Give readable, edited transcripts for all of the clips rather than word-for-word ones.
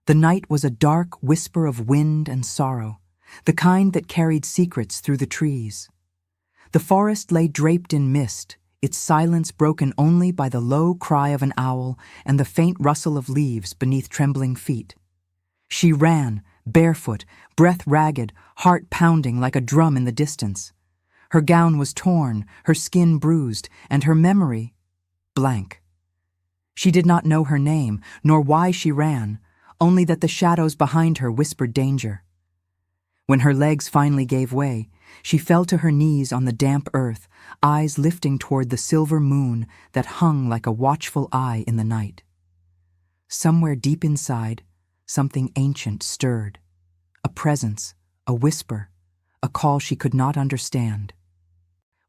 The night was a dark whisper of wind and sorrow, the kind that carried secrets through the trees. The forest lay draped in mist, its silence broken only by the low cry of an owl and the faint rustle of leaves beneath trembling feet. She ran, barefoot, breath ragged, heart pounding like a drum in the distance. Her gown was torn, her skin bruised, and her memory blank. She did not know her name, nor why she ran, only that the shadows behind her whispered danger. When her legs finally gave way, she fell to her knees on the damp earth, eyes lifting toward the silver moon that hung like a watchful eye in the night. Somewhere deep inside, something ancient stirred. A presence, a whisper, a call she could not understand.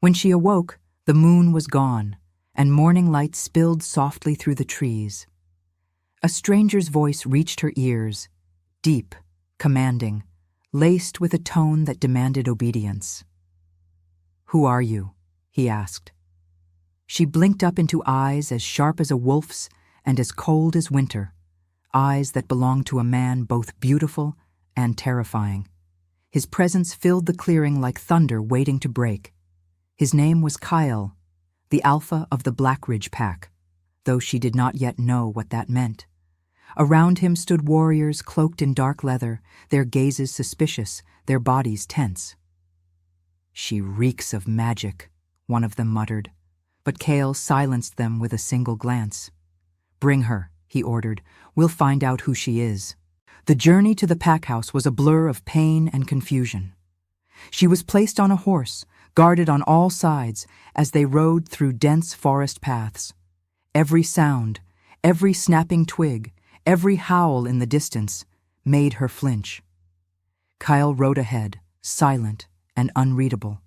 When she awoke, the moon was gone, and morning light spilled softly through the trees. A stranger's voice reached her ears, deep, commanding, laced with a tone that demanded obedience. "Who are you?" he asked. She blinked up into eyes as sharp as a wolf's and as cold as winter, eyes that belonged to a man both beautiful and terrifying. His presence filled the clearing like thunder waiting to break. His name was Kyle, the alpha of the Blackridge pack, though she did not yet know what that meant. Around him stood warriors cloaked in dark leather, their gazes suspicious, their bodies tense. "She reeks of magic," one of them muttered, but Kale silenced them with a single glance. "Bring her," he ordered. "We'll find out who she is." The journey to the pack house was a blur of pain and confusion. She was placed on a horse, guarded on all sides as they rode through dense forest paths. Every sound, every snapping twig, every howl in the distance made her flinch. Kyle rode ahead, silent and unreadable.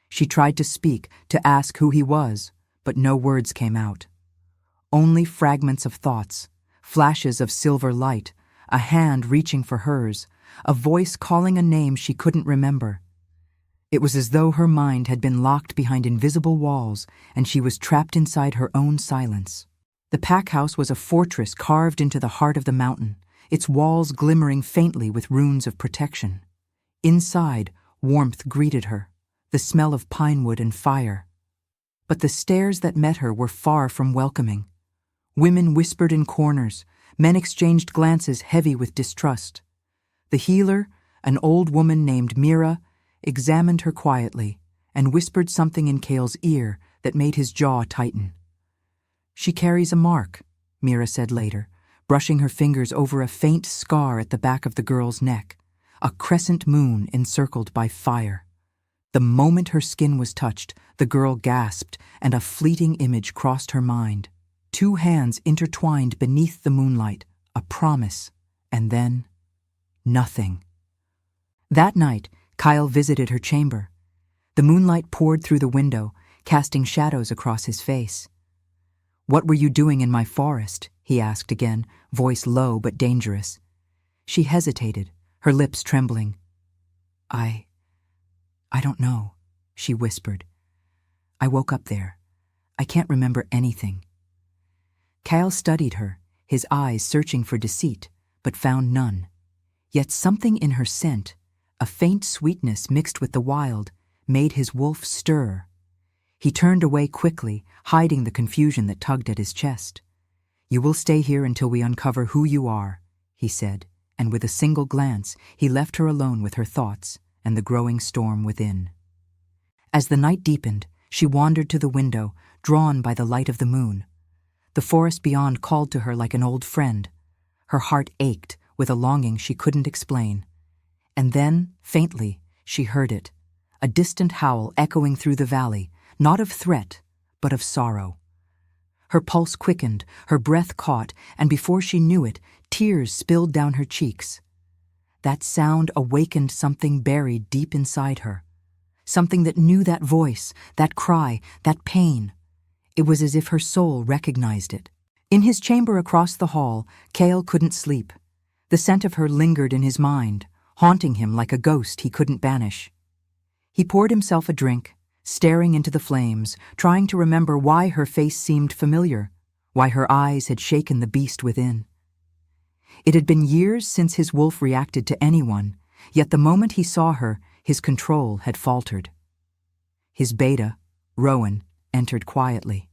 She tried to speak, to ask who he was, but no words came out. Only fragments of thoughts, flashes of silver light, a hand reaching for hers, a voice calling a name she couldn't remember. It was as though her mind had been locked behind invisible walls and she was trapped inside her own silence. The pack house was a fortress carved into the heart of the mountain, its walls glimmering faintly with runes of protection. Inside, warmth greeted her, the smell of pine wood and fire. But the stares that met her were far from welcoming. Women whispered in corners, men exchanged glances heavy with distrust. The healer, an old woman named Mira, examined her quietly and whispered something in Kale's ear that made his jaw tighten. "She carries a mark," Mira said later, brushing her fingers over a faint scar at the back of the girl's neck, a crescent moon encircled by fire. The moment her skin was touched, the girl gasped, and a fleeting image crossed her mind. Two hands intertwined beneath the moonlight, a promise, and then nothing. That night, Kyle visited her chamber. The moonlight poured through the window, casting shadows across his face. "What were you doing in my forest?" he asked again, voice low but dangerous. She hesitated, her lips trembling. I don't know," she whispered. "I woke up there. I can't remember anything." Kyle studied her, his eyes searching for deceit, but found none. Yet something in her scent, a faint sweetness mixed with the wild, made his wolf stir. He turned away quickly, hiding the confusion that tugged at his chest. "You will stay here until we uncover who you are," he said, and with a single glance, he left her alone with her thoughts and the growing storm within. As the night deepened, she wandered to the window, drawn by the light of the moon. The forest beyond called to her like an old friend. Her heart ached with a longing she couldn't explain. And then, faintly, she heard it, a distant howl echoing through the valley, not of threat, but of sorrow. Her pulse quickened, her breath caught, and before she knew it, tears spilled down her cheeks. That sound awakened something buried deep inside her, something that knew that voice, that cry, that pain. It was as if her soul recognized it. In his chamber across the hall, Kale couldn't sleep. The scent of her lingered in his mind, haunting him like a ghost he couldn't banish. He poured himself a drink, staring into the flames, trying to remember why her face seemed familiar, why her eyes had shaken the beast within. It had been years since his wolf reacted to anyone, yet the moment he saw her, his control had faltered. His beta, Rowan, entered quietly.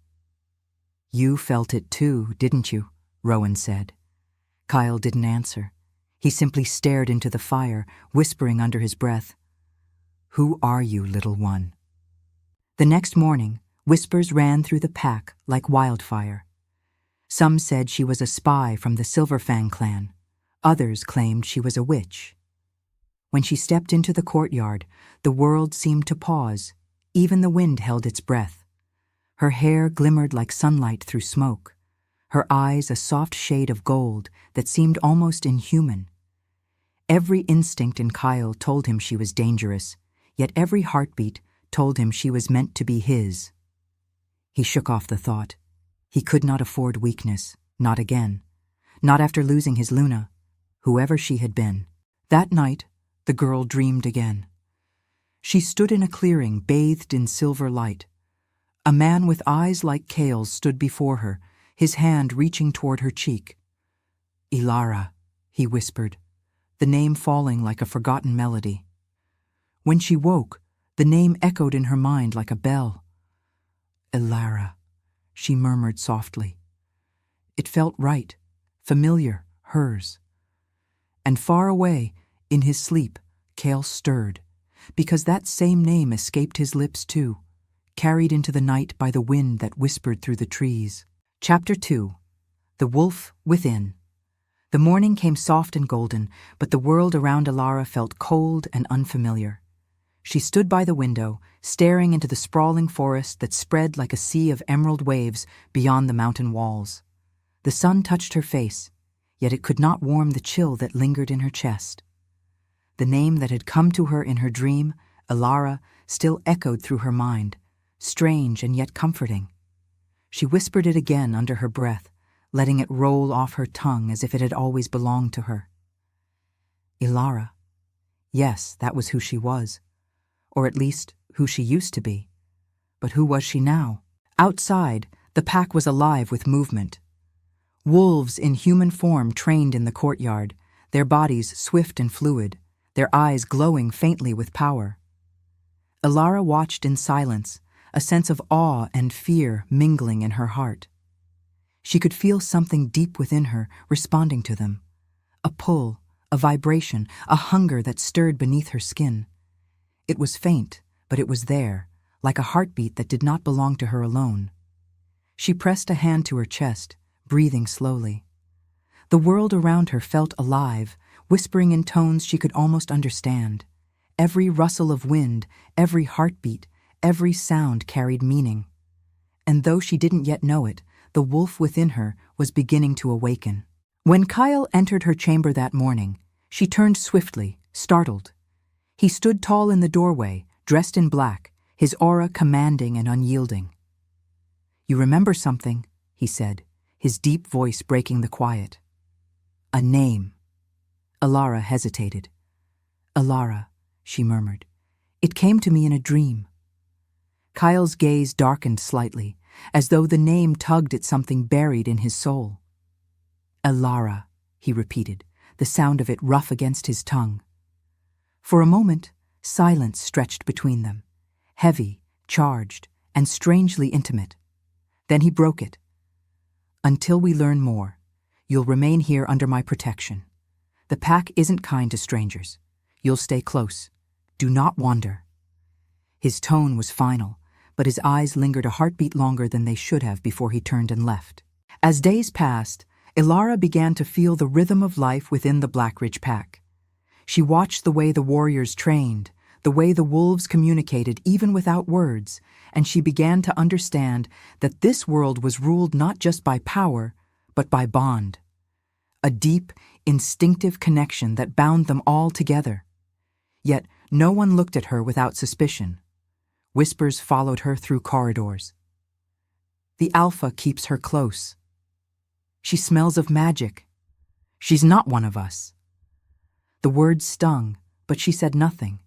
"You felt it too, didn't you?" Rowan said. Kyle didn't answer. He simply stared into the fire, whispering under his breath, "Who are you, little one?" The next morning, whispers ran through the pack like wildfire. Some said she was a spy from the Silverfang clan. Others claimed she was a witch. When she stepped into the courtyard, the world seemed to pause. Even the wind held its breath. Her hair glimmered like sunlight through smoke. Her eyes a soft shade of gold that seemed almost inhuman. Every instinct in Kyle told him she was dangerous, yet every heartbeat told him she was meant to be his. He shook off the thought. He could not afford weakness, not again. Not after losing his Luna, whoever she had been. That night, the girl dreamed again. She stood in a clearing bathed in silver light. A man with eyes like Kale's stood before her, his hand reaching toward her cheek. "Ilara," he whispered, the name falling like a forgotten melody. When she woke, the name echoed in her mind like a bell. "Ilara," she murmured softly. It felt right, familiar, hers. And far away, in his sleep, Kale stirred, because that same name escaped his lips too, carried into the night by the wind that whispered through the trees. Chapter 2. The Wolf Within. The morning came soft and golden, but the world around Ilara felt cold and unfamiliar. She stood by the window, staring into the sprawling forest that spread like a sea of emerald waves beyond the mountain walls. The sun touched her face, yet it could not warm the chill that lingered in her chest. The name that had come to her in her dream, Ilara, still echoed through her mind, strange and yet comforting. She whispered it again under her breath, letting it roll off her tongue as if it had always belonged to her. Ilara. Yes, that was who she was. Or at least, who she used to be. But who was she now? Outside, the pack was alive with movement. Wolves in human form trained in the courtyard, their bodies swift and fluid, their eyes glowing faintly with power. Ilara watched in silence, a sense of awe and fear mingling in her heart. She could feel something deep within her responding to them. A pull, a vibration, a hunger that stirred beneath her skin. It was faint, but it was there, like a heartbeat that did not belong to her alone. She pressed a hand to her chest, breathing slowly. The world around her felt alive, whispering in tones she could almost understand. Every rustle of wind, every heartbeat, every sound carried meaning. And though she didn't yet know it, the wolf within her was beginning to awaken. When Kyle entered her chamber that morning, she turned swiftly, startled. He stood tall in the doorway, dressed in black, his aura commanding and unyielding. "You remember something," he said, his deep voice breaking the quiet. "A name." Ilara hesitated. "Ilara," she murmured. "It came to me in a dream." Kyle's gaze darkened slightly, as though the name tugged at something buried in his soul. "Ilara," he repeated, the sound of it rough against his tongue. For a moment, silence stretched between them, heavy, charged, and strangely intimate. Then he broke it. "Until we learn more, you'll remain here under my protection. The pack isn't kind to strangers. You'll stay close. Do not wander." His tone was final, but his eyes lingered a heartbeat longer than they should have before he turned and left. As days passed, Ilara began to feel the rhythm of life within the Blackridge pack. She watched the way the warriors trained, the way the wolves communicated even without words, and she began to understand that this world was ruled not just by power, but by bond. A deep, instinctive connection that bound them all together. Yet no one looked at her without suspicion. Whispers followed her through corridors. "The Alpha keeps her close. She smells of magic. She's not one of us." The words stung, but she said nothing.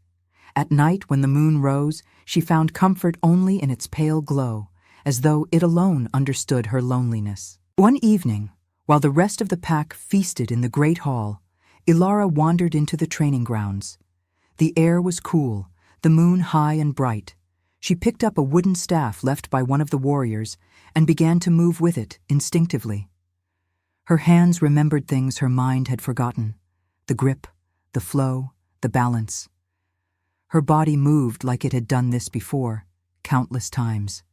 At night, when the moon rose, she found comfort only in its pale glow, as though it alone understood her loneliness. One evening, While the rest of the pack feasted in the great hall, Ilara wandered into the training grounds. The air was cool, the moon high and bright. She picked up a wooden staff left by one of the warriors and began to move with it instinctively. Her hands remembered things her mind had forgotten: the grip, the flow, the balance. Her body moved like it had done this before, countless times.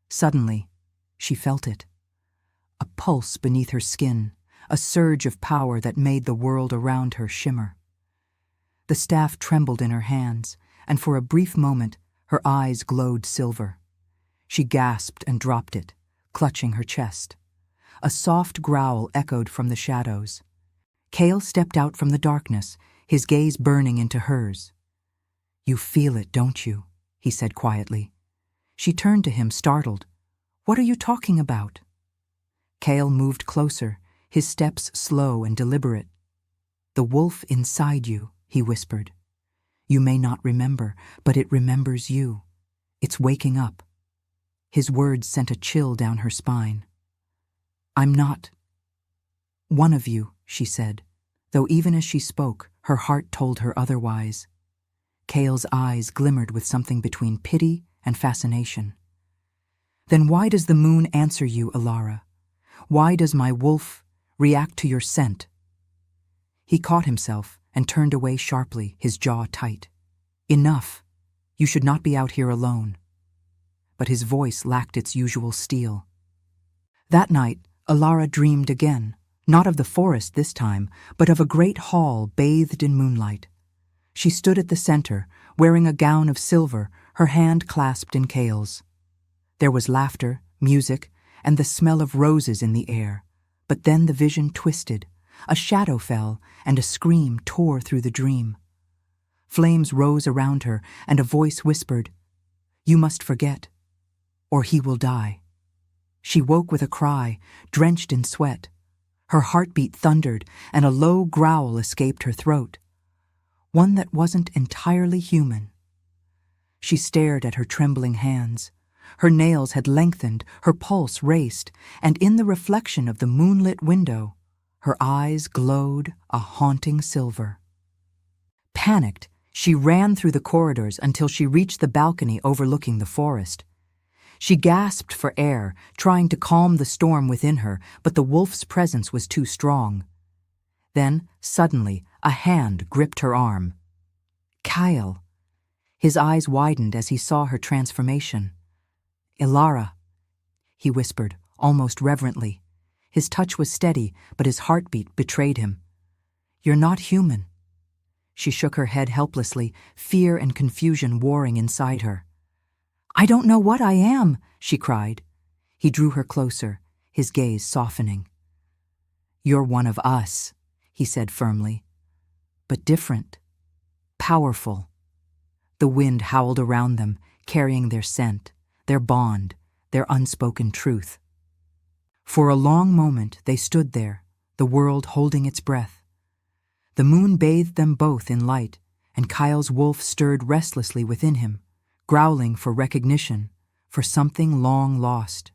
Suddenly, she felt it. A pulse beneath her skin, a surge of power that made the world around her shimmer. The staff trembled in her hands, and for a brief moment, her eyes glowed silver. She gasped and dropped it, clutching her chest. A soft growl echoed from the shadows. Kale stepped out from the darkness, his gaze burning into hers. "You feel it, don't you?" he said quietly. She turned to him, startled. "What are you talking about?" Kale moved closer, his steps slow and deliberate. "The wolf inside you," he whispered. "You may not remember, but it remembers you. It's waking up." His words sent a chill down her spine. "I'm not one of you," she said, though even as she spoke, her heart told her otherwise. Kale's eyes glimmered with something between pity and fascination. "Then why does the moon answer you, Ilara? Why does my wolf react to your scent?" He caught himself and turned away sharply, his jaw tight. "Enough. You should not be out here alone." But his voice lacked its usual steel. That night, Ilara dreamed again, not of the forest this time, but of a great hall bathed in moonlight. She stood at the center, wearing a gown of silver, her hand clasped in Kale's. There was laughter, music, and the smell of roses in the air, but then the vision twisted. A shadow fell, and a scream tore through the dream. Flames rose around her, and a voice whispered, "You must forget, or he will die." She woke with a cry, drenched in sweat. Her heartbeat thundered, and a low growl escaped her throat. One that wasn't entirely human. She stared at her trembling hands. Her nails had lengthened, her pulse raced, and in the reflection of the moonlit window, her eyes glowed a haunting silver. Panicked, she ran through the corridors until she reached the balcony overlooking the forest. She gasped for air, trying to calm the storm within her, but the wolf's presence was too strong. Then, suddenly, a hand gripped her arm. "Kyle." His eyes widened as he saw her transformation. "Ilara," he whispered, almost reverently. His touch was steady, but his heartbeat betrayed him. "You're not human." She shook her head helplessly, fear and confusion warring inside her. "I don't know what I am," she cried. He drew her closer, his gaze softening. "You're one of us," he said firmly. "But different. Powerful." The wind howled around them, carrying their scent, their bond, their unspoken truth. For a long moment they stood there, the world holding its breath. The moon bathed them both in light, and Kyle's wolf stirred restlessly within him, growling for recognition, for something long lost.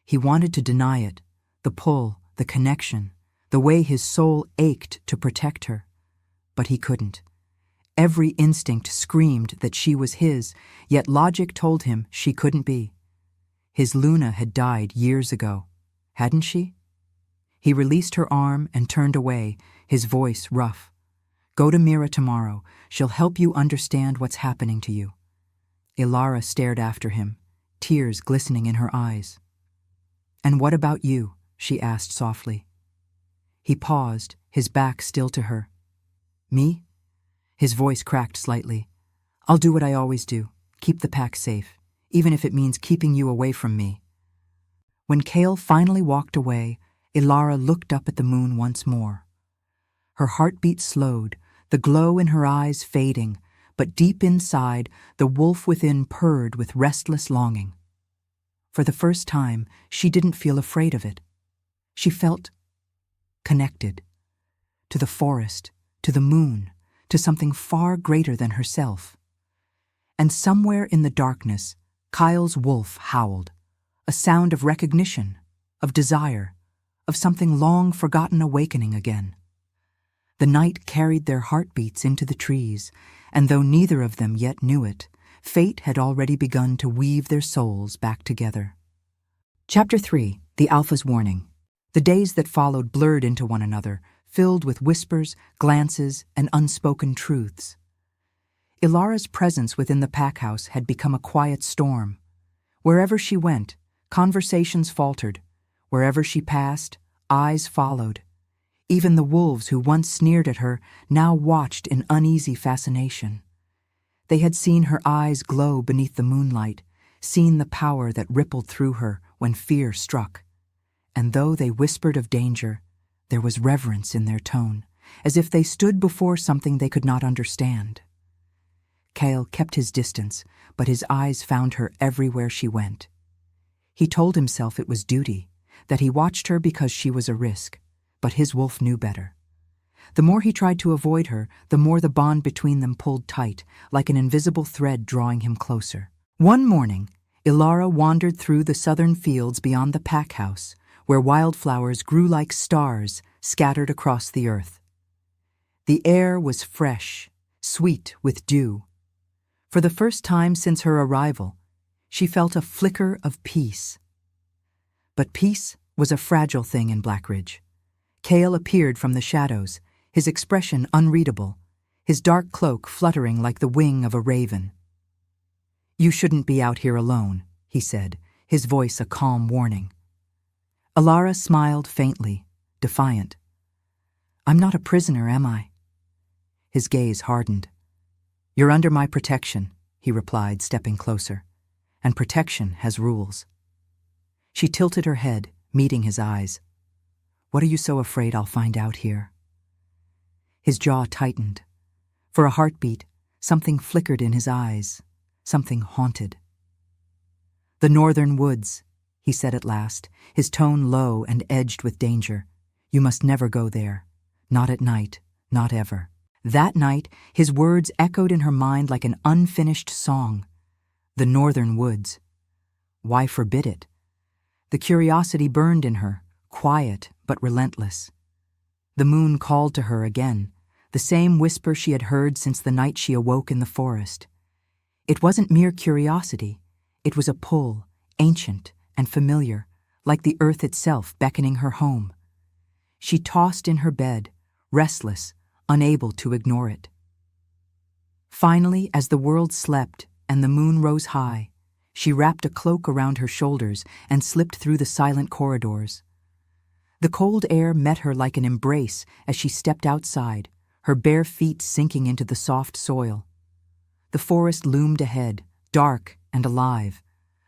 He wanted to deny it, the pull, the connection, the way his soul ached to protect her. But he couldn't. Every instinct screamed that she was his, yet logic told him she couldn't be. His Luna had died years ago, hadn't she? He released her arm and turned away, his voice rough. "Go to Mira tomorrow. She'll help you understand what's happening to you." Ilara stared after him, tears glistening in her eyes. "And what about you?" she asked softly. He paused, his back still to her. "Me?" His voice cracked slightly. "I'll do what I always do, keep the pack safe, even if it means keeping you away from me." When Kale finally walked away, Ilara looked up at the moon once more. Her heartbeat slowed, the glow in her eyes fading, but deep inside, the wolf within purred with restless longing. For the first time, she didn't feel afraid of it. She felt connected. To the forest, to the moon, to something far greater than herself. And somewhere in the darkness, Kyle's wolf howled, a sound of recognition, of desire, of something long forgotten awakening again. The night carried their heartbeats into the trees, and though neither of them yet knew it, fate had already begun to weave their souls back together. Chapter 3. The Alpha's Warning. The days that followed blurred into one another, filled with whispers, glances, and unspoken truths. Ilara's presence within the pack house had become a quiet storm. Wherever she went, conversations faltered. Wherever she passed, eyes followed. Even the wolves who once sneered at her now watched in uneasy fascination. They had seen her eyes glow beneath the moonlight, seen the power that rippled through her when fear struck. And though they whispered of danger, there was reverence in their tone, as if they stood before something they could not understand. Kale kept his distance, but his eyes found her everywhere she went. He told himself it was duty, that he watched her because she was a risk, but his wolf knew better. The more he tried to avoid her, the more the bond between them pulled tight, like an invisible thread drawing him closer. One morning, Ilara wandered through the southern fields beyond the pack house, where wildflowers grew like stars scattered across the earth. The air was fresh, sweet with dew. For the first time since her arrival, she felt a flicker of peace. But peace was a fragile thing in Blackridge. Kale appeared from the shadows, his expression unreadable, his dark cloak fluttering like the wing of a raven. "You shouldn't be out here alone," he said, his voice a calm warning. Ilara smiled faintly, defiant. "I'm not a prisoner, am I?" His gaze hardened. "You're under my protection," he replied, stepping closer. "And protection has rules." She tilted her head, meeting his eyes. "What are you so afraid I'll find out here?" His jaw tightened. For a heartbeat, something flickered in his eyes, something haunted. "The northern woods," he said at last, his tone low and edged with danger. "You must never go there. Not at night, not ever." That night, his words echoed in her mind like an unfinished song. The northern woods. Why forbid it? The curiosity burned in her, quiet but relentless. The moon called to her again, the same whisper she had heard since the night she awoke in the forest. It wasn't mere curiosity. It was a pull, ancient and familiar, like the earth itself beckoning her home. She tossed in her bed, restless, unable to ignore it. Finally, as the world slept and the moon rose high, she wrapped a cloak around her shoulders and slipped through the silent corridors. The cold air met her like an embrace as she stepped outside, her bare feet sinking into the soft soil. The forest loomed ahead, dark and alive,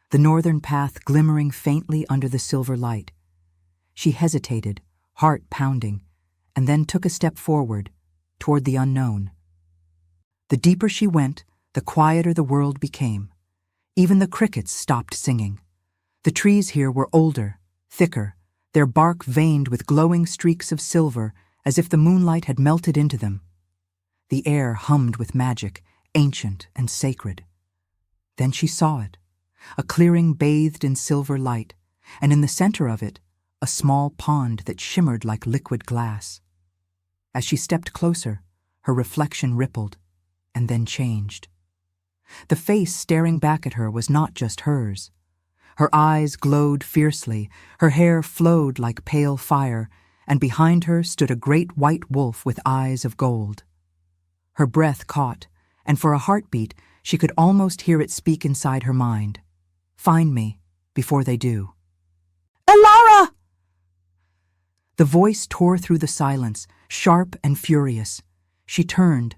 the northern path glimmering faintly under the silver light. She hesitated, heart pounding, and then took a step forward, toward the unknown. The deeper she went, the quieter the world became. Even the crickets stopped singing. The trees here were older, thicker, their bark veined with glowing streaks of silver as if the moonlight had melted into them. The air hummed with magic, ancient and sacred. Then she saw it, a clearing bathed in silver light, and in the center of it, a small pond that shimmered like liquid glass. As she stepped closer, her reflection rippled, and then changed. The face staring back at her was not just hers. Her eyes glowed fiercely, her hair flowed like pale fire, and behind her stood a great white wolf with eyes of gold. Her breath caught, and for a heartbeat, she could almost hear it speak inside her mind. "Find me, before they do." "Ilara!" The voice tore through the silence, sharp and furious. She turned.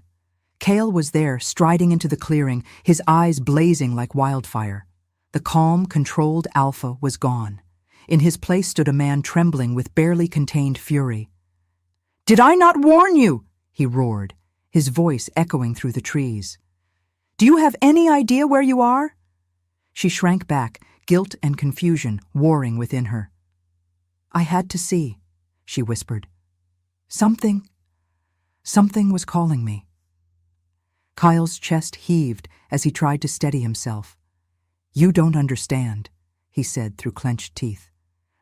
Kale was there, striding into the clearing, his eyes blazing like wildfire. The calm, controlled alpha was gone. In his place stood a man trembling with barely contained fury. "Did I not warn you?" he roared, his voice echoing through the trees. "Do you have any idea where you are?" She shrank back, guilt and confusion warring within her. "I had to see," she whispered. Something was calling me." Kyle's chest heaved as he tried to steady himself. "You don't understand," he said through clenched teeth.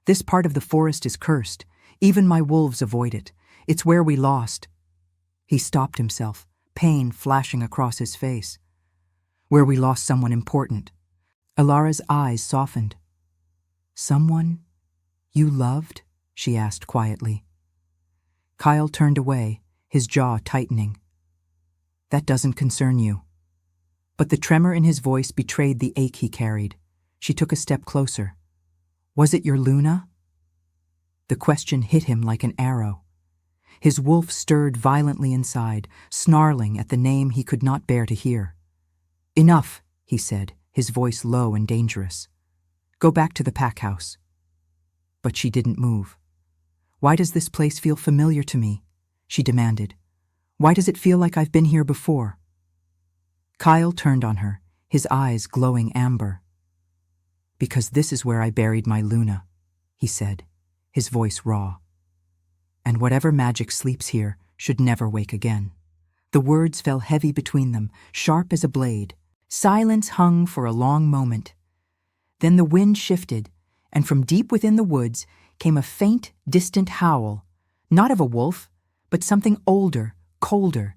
"This part of the forest is cursed. Even my wolves avoid it. It's where we lost." He stopped himself, pain flashing across his face. "Where we lost someone important." Ilara's eyes softened. "Someone you loved?" she asked quietly. Kyle turned away, his jaw tightening. "That doesn't concern you." But the tremor in his voice betrayed the ache he carried. She took a step closer. "Was it your Luna?" The question hit him like an arrow. His wolf stirred violently inside, snarling at the name he could not bear to hear. "Enough," he said, his voice low and dangerous. "Go back to the pack house." But she didn't move. "Why does this place feel familiar to me?" she demanded. "Why does it feel like I've been here before?" Kyle turned on her, his eyes glowing amber. "Because this is where I buried my Luna," he said, his voice raw. "And whatever magic sleeps here should never wake again." The words fell heavy between them, sharp as a blade. Silence hung for a long moment. Then the wind shifted, and from deep within the woods came a faint, distant howl, not of a wolf, but something older, colder.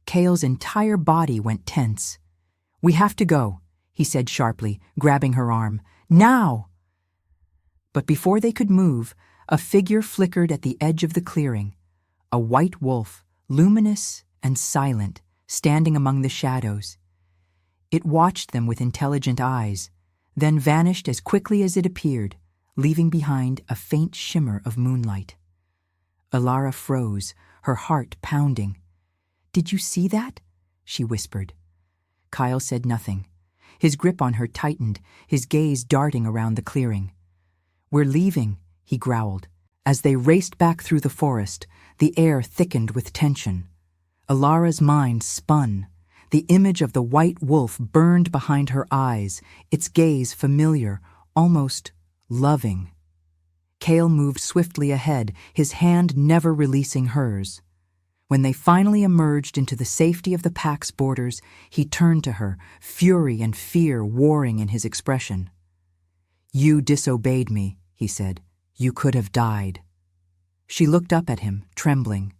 Kale's entire body went tense. "We have to go," he said sharply, grabbing her arm. "Now!" But before they could move, a figure flickered at the edge of the clearing, a white wolf, luminous and silent, standing among the shadows. It watched them with intelligent eyes, then vanished as quickly as it appeared, leaving behind a faint shimmer of moonlight. Ilara froze, her heart pounding. "Did you see that?" she whispered. Kyle said nothing. His grip on her tightened, his gaze darting around the clearing. "We're leaving," he growled. As they raced back through the forest, the air thickened with tension. Ilara's mind spun. The image of the white wolf burned behind her eyes, its gaze familiar, almost loving. Kale moved swiftly ahead, his hand never releasing hers. When they finally emerged into the safety of the pack's borders, he turned to her, fury and fear warring in his expression. "You disobeyed me," he said. "You could have died." She looked up at him, trembling.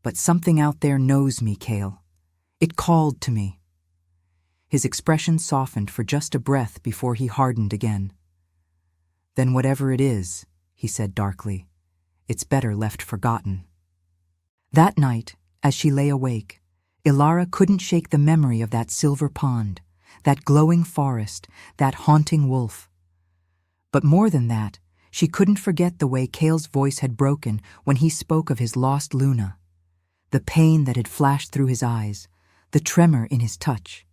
"But something out there knows me, Kale. It called to me." His expression softened for just a breath before he hardened again. "Then whatever it is," he said darkly, "it's better left forgotten." That night, as she lay awake, Ilara couldn't shake the memory of that silver pond, that glowing forest, that haunting wolf. But more than that, she couldn't forget the way Kale's voice had broken when he spoke of his lost Luna, the pain that had flashed through his eyes, the tremor in his touch.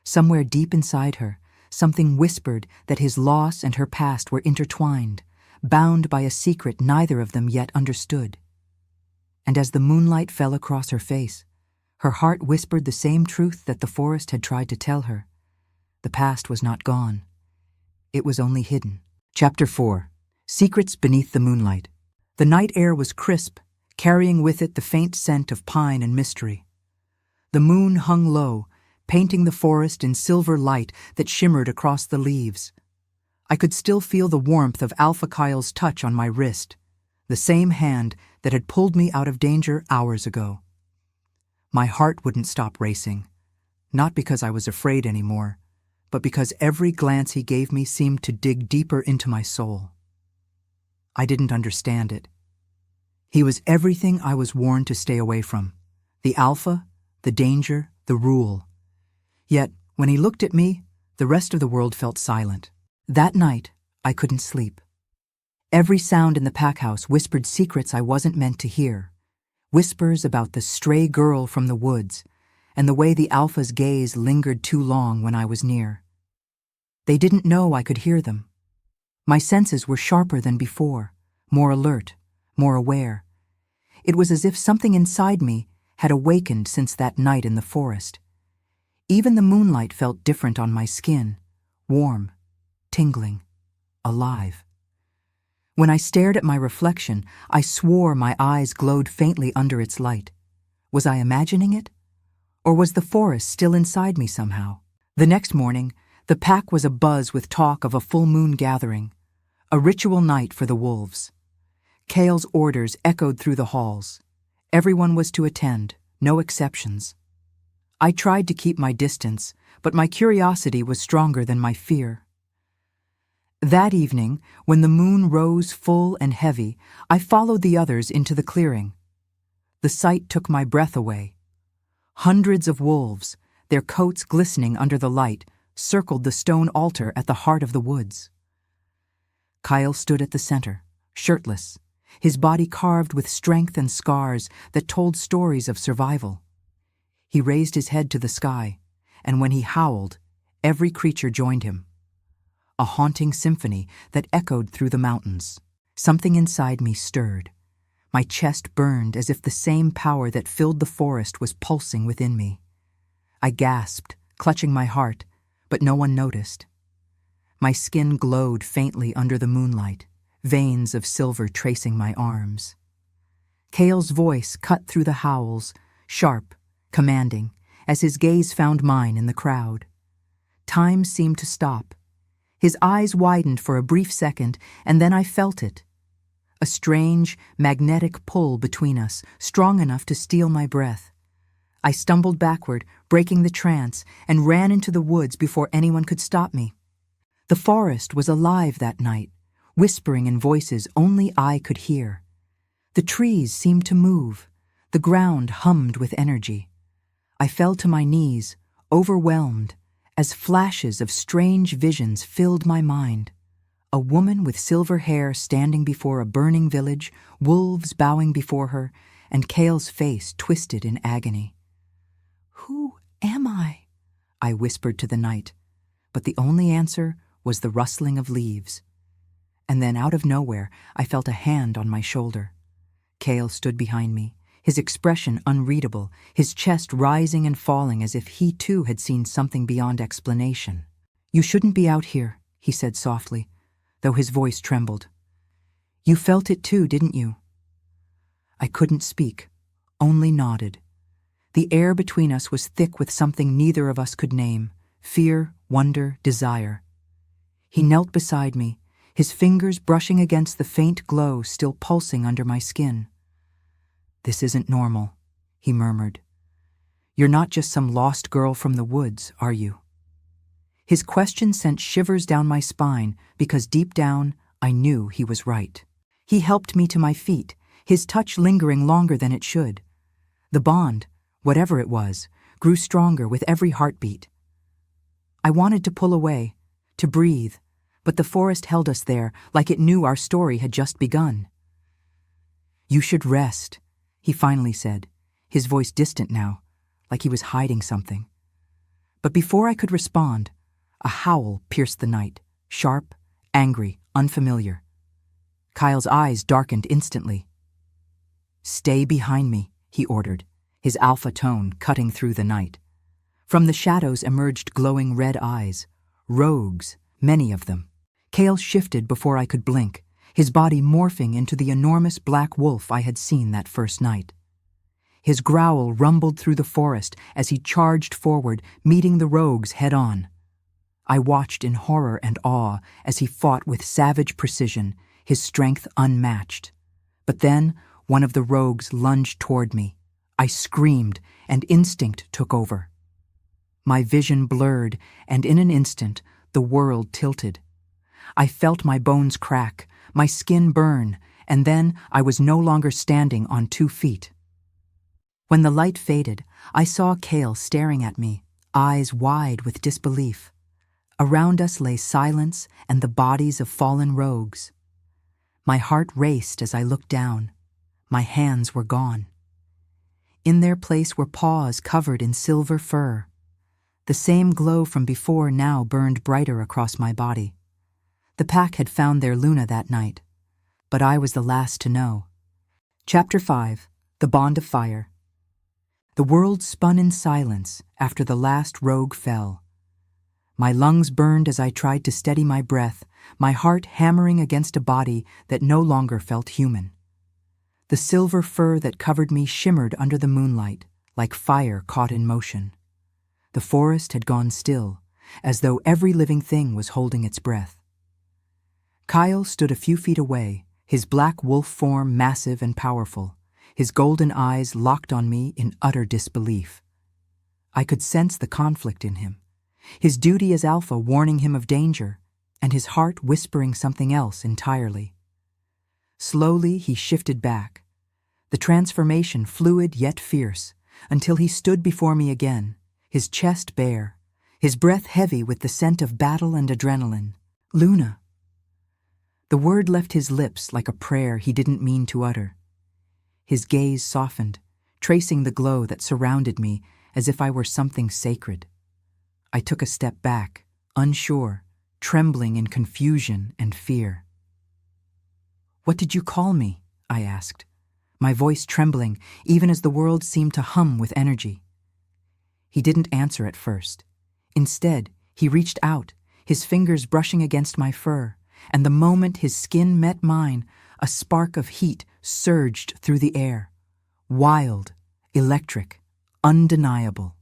Somewhere deep inside her, something whispered that his loss and her past were intertwined, bound by a secret neither of them yet understood. And as the moonlight fell across her face, her heart whispered the same truth that the forest had tried to tell her. The past was not gone. It was only hidden. Chapter 4. Secrets Beneath the Moonlight. The night air was crisp, carrying with it the faint scent of pine and mystery. The moon hung low, painting the forest in silver light that shimmered across the leaves. I could still feel the warmth of Alpha Kyle's touch on my wrist, the same hand that had pulled me out of danger hours ago. My heart wouldn't stop racing, not because I was afraid anymore, but because every glance he gave me seemed to dig deeper into my soul. I didn't understand it. He was everything I was warned to stay away from, the alpha, the danger, the rule. Yet, when he looked at me, the rest of the world felt silent. That night, I couldn't sleep. Every sound in the pack house whispered secrets I wasn't meant to hear, whispers about the stray girl from the woods, and the way the alpha's gaze lingered too long when I was near. They didn't know I could hear them. My senses were sharper than before, more alert, more aware. It was as if something inside me had awakened since that night in the forest. Even the moonlight felt different on my skin, warm, tingling, alive. When I stared at my reflection, I swore my eyes glowed faintly under its light. Was I imagining it? Or was the forest still inside me somehow? The next morning, the pack was abuzz with talk of a full moon gathering, a ritual night for the wolves. Kale's orders echoed through the halls. Everyone was to attend, no exceptions. I tried to keep my distance, but my curiosity was stronger than my fear. That evening, when the moon rose full and heavy, I followed the others into the clearing. The sight took my breath away. Hundreds of wolves, their coats glistening under the light, circled the stone altar at the heart of the woods. Kyle stood at the center, shirtless, his body carved with strength and scars that told stories of survival. He raised his head to the sky, and when he howled, every creature joined him. A haunting symphony that echoed through the mountains. Something inside me stirred. My chest burned as if the same power that filled the forest was pulsing within me. I gasped, clutching my heart, but no one noticed. My skin glowed faintly under the moonlight, veins of silver tracing my arms. Kale's voice cut through the howls, sharp, commanding, as his gaze found mine in the crowd. Time seemed to stop. His eyes widened for a brief second, and then I felt it. A strange, magnetic pull between us, strong enough to steal my breath. I stumbled backward, breaking the trance, and ran into the woods before anyone could stop me. The forest was alive that night, whispering in voices only I could hear. The trees seemed to move. The ground hummed with energy. I fell to my knees, overwhelmed, as flashes of strange visions filled my mind. A woman with silver hair standing before a burning village, wolves bowing before her, and Kale's face twisted in agony. "Who am I?" I whispered to the night, but the only answer was the rustling of leaves. And then out of nowhere, I felt a hand on my shoulder. Kale stood behind me, his expression unreadable, his chest rising and falling as if he too had seen something beyond explanation. "You shouldn't be out here," he said softly, though his voice trembled. "You felt it too, didn't you?" I couldn't speak, only nodded. The air between us was thick with something neither of us could name: fear, wonder, desire. He knelt beside me, his fingers brushing against the faint glow still pulsing under my skin. "This isn't normal," he murmured. "You're not just some lost girl from the woods, are you?" His question sent shivers down my spine because deep down I knew he was right. He helped me to my feet, his touch lingering longer than it should. The bond, whatever it was, grew stronger with every heartbeat. I wanted to pull away, to breathe, but the forest held us there like it knew our story had just begun. "You should rest," he finally said, his voice distant now, like he was hiding something. But before I could respond, a howl pierced the night, sharp, angry, unfamiliar. Kyle's eyes darkened instantly. "Stay behind me," he ordered, his alpha tone cutting through the night. From the shadows emerged glowing red eyes, rogues, many of them. Kale shifted before I could blink, his body morphing into the enormous black wolf I had seen that first night. His growl rumbled through the forest as he charged forward, meeting the rogues head-on. I watched in horror and awe as he fought with savage precision, his strength unmatched. But then one of the rogues lunged toward me. I screamed, and instinct took over. My vision blurred, and in an instant, the world tilted. I felt my bones crack, my skin burn, and then I was no longer standing on 2 feet. When the light faded, I saw Kale staring at me, eyes wide with disbelief. Around us lay silence and the bodies of fallen rogues. My heart raced as I looked down. My hands were gone. In their place were paws covered in silver fur. The same glow from before now burned brighter across my body. The pack had found their Luna that night, but I was the last to know. Chapter 5: The Bond of Fire. The world spun in silence after the last rogue fell. My lungs burned as I tried to steady my breath, my heart hammering against a body that no longer felt human. The silver fur that covered me shimmered under the moonlight, like fire caught in motion. The forest had gone still, as though every living thing was holding its breath. Kyle stood a few feet away, his black wolf form massive and powerful, his golden eyes locked on me in utter disbelief. I could sense the conflict in him, his duty as alpha warning him of danger, and his heart whispering something else entirely. Slowly he shifted back, the transformation fluid yet fierce, until he stood before me again, his chest bare, his breath heavy with the scent of battle and adrenaline. "Luna." The word left his lips like a prayer he didn't mean to utter. His gaze softened, tracing the glow that surrounded me as if I were something sacred. I took a step back, unsure, trembling in confusion and fear. "What did you call me?" I asked, my voice trembling even as the world seemed to hum with energy. He didn't answer at first. Instead, he reached out, his fingers brushing against my fur, and the moment his skin met mine, a spark of heat surged through the air. Wild, electric, undeniable.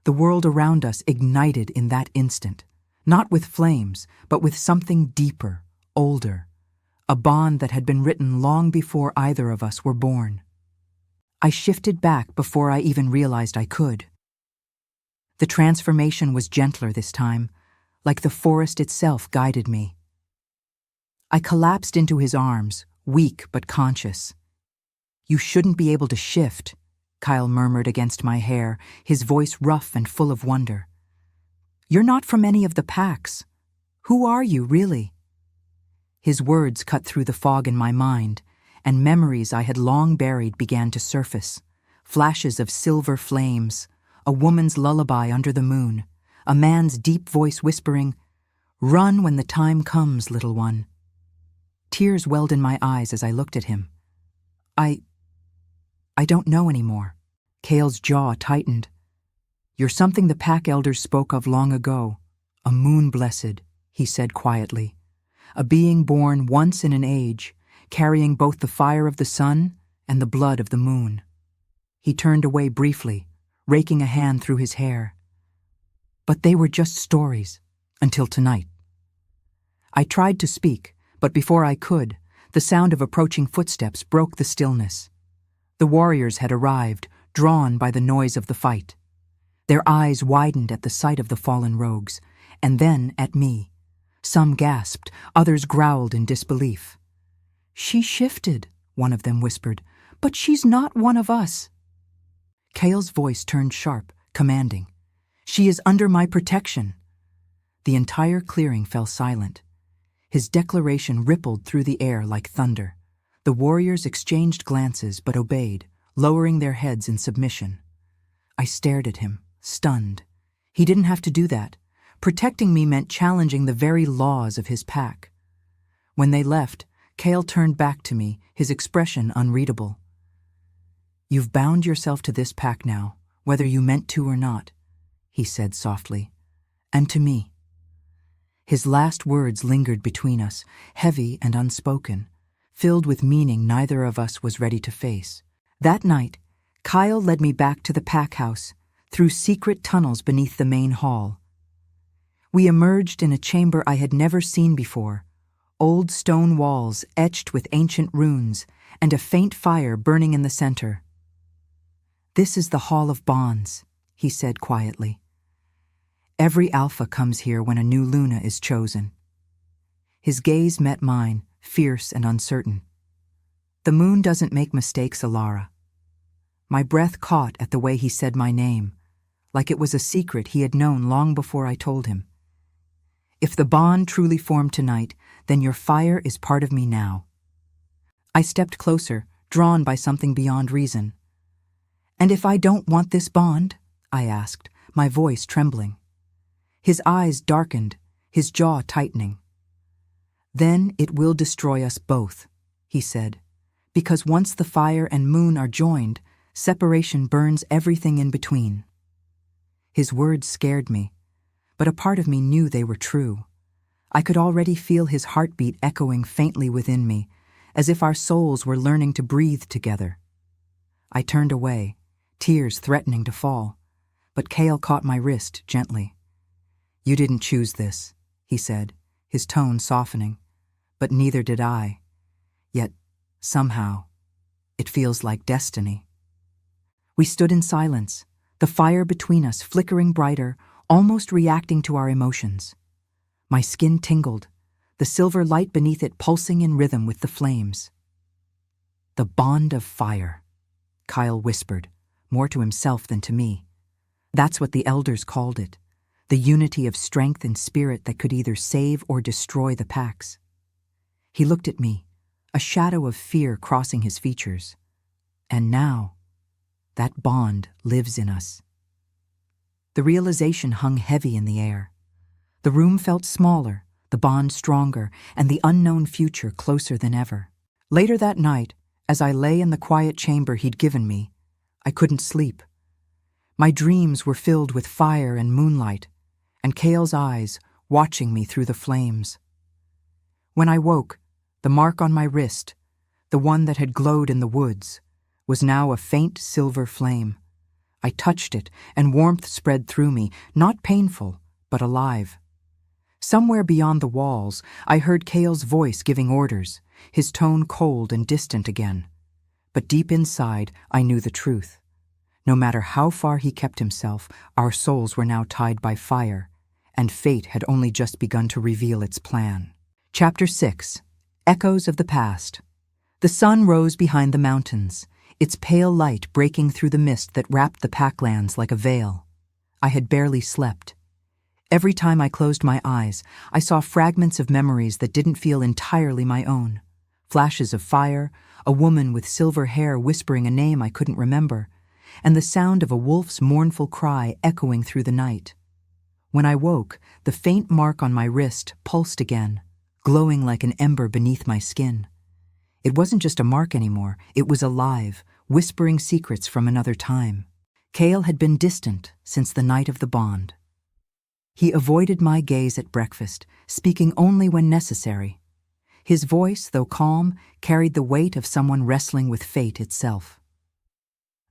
The world around us ignited in that instant, not with flames, but with something deeper, older, a bond that had been written long before either of us were born. I shifted back before I even realized I could. The transformation was gentler this time, like the forest itself guided me. I collapsed into his arms, weak but conscious. "You shouldn't be able to shift," Kyle murmured against my hair, his voice rough and full of wonder. "You're not from any of the packs. Who are you, really?" His words cut through the fog in my mind, and memories I had long buried began to surface. Flashes of silver flames, a woman's lullaby under the moon, a man's deep voice whispering, "Run when the time comes, little one." Tears welled in my eyes as I looked at him. I don't know anymore." Kale's jaw tightened. "You're something the pack elders spoke of long ago, a moon-blessed," he said quietly. "A being born once in an age, carrying both the fire of the sun and the blood of the moon." He turned away briefly, raking a hand through his hair. "But they were just stories, until tonight." I tried to speak, but before I could, the sound of approaching footsteps broke the stillness. The warriors had arrived, drawn by the noise of the fight. Their eyes widened at the sight of the fallen rogues, and then at me. Some gasped, others growled in disbelief. "She shifted," one of them whispered, "but she's not one of us." Kale's voice turned sharp, commanding. "She is under my protection." The entire clearing fell silent. His declaration rippled through the air like thunder. The warriors exchanged glances but obeyed, lowering their heads in submission. I stared at him, stunned. He didn't have to do that. Protecting me meant challenging the very laws of his pack. When they left, Kale turned back to me, his expression unreadable. "You've bound yourself to this pack now, whether you meant to or not," he said softly. "And to me." His last words lingered between us, heavy and unspoken, filled with meaning neither of us was ready to face. That night, Kyle led me back to the pack house, through secret tunnels beneath the main hall. We emerged in a chamber I had never seen before, old stone walls etched with ancient runes, and a faint fire burning in the center. "This is the Hall of Bonds," he said quietly. "Every alpha comes here when a new Luna is chosen." His gaze met mine, fierce and uncertain. "The moon doesn't make mistakes, Alara." My breath caught at the way he said my name, like it was a secret he had known long before I told him. "If the bond truly formed tonight, then your fire is part of me now." I stepped closer, drawn by something beyond reason. "And if I don't want this bond?" I asked, my voice trembling. His eyes darkened, his jaw tightening. "Then it will destroy us both," he said, "because once the fire and moon are joined, separation burns everything in between." His words scared me, but a part of me knew they were true. I could already feel his heartbeat echoing faintly within me, as if our souls were learning to breathe together. I turned away, tears threatening to fall, but Kale caught my wrist gently. "You didn't choose this," he said, his tone softening, "but neither did I. Somehow, it feels like destiny. We stood in silence, the fire between us flickering brighter, almost reacting to our emotions. My skin tingled, the silver light beneath it pulsing in rhythm with the flames. "The bond of fire," Kyle whispered, more to himself than to me. "That's what the elders called it, the unity of strength and spirit that could either save or destroy the packs." He looked at me, a shadow of fear crossing his features. And now, that bond lives in us. The realization hung heavy in the air. The room felt smaller, the bond stronger, and the unknown future closer than ever. Later that night, as I lay in the quiet chamber he'd given me, I couldn't sleep. My dreams were filled with fire and moonlight, and Kale's eyes watching me through the flames. When I woke, the mark on my wrist, the one that had glowed in the woods, was now a faint silver flame. I touched it, and warmth spread through me, not painful, but alive. Somewhere beyond the walls, I heard Kale's voice giving orders, his tone cold and distant again. But deep inside, I knew the truth. No matter how far he kept himself, our souls were now tied by fire, and fate had only just begun to reveal its plan. Chapter 6. Echoes of the Past. The sun rose behind the mountains, its pale light breaking through the mist that wrapped the packlands like a veil. I had barely slept. Every time I closed my eyes, I saw fragments of memories that didn't feel entirely my own. Flashes of fire, a woman with silver hair whispering a name I couldn't remember, and the sound of a wolf's mournful cry echoing through the night. When I woke, the faint mark on my wrist pulsed again, glowing like an ember beneath my skin. It wasn't just a mark anymore, it was alive, whispering secrets from another time. Kale had been distant since the night of the bond. He avoided my gaze at breakfast, speaking only when necessary. His voice, though calm, carried the weight of someone wrestling with fate itself.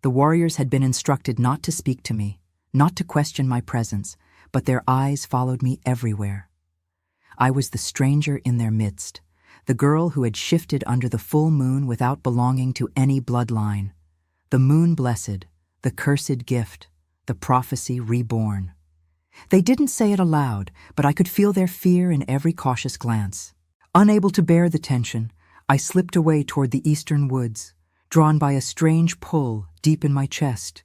The warriors had been instructed not to speak to me, not to question my presence, but their eyes followed me everywhere. I was the stranger in their midst, the girl who had shifted under the full moon without belonging to any bloodline, the moon blessed, the cursed gift, the prophecy reborn. They didn't say it aloud, but I could feel their fear in every cautious glance. Unable to bear the tension, I slipped away toward the eastern woods, drawn by a strange pull deep in my chest.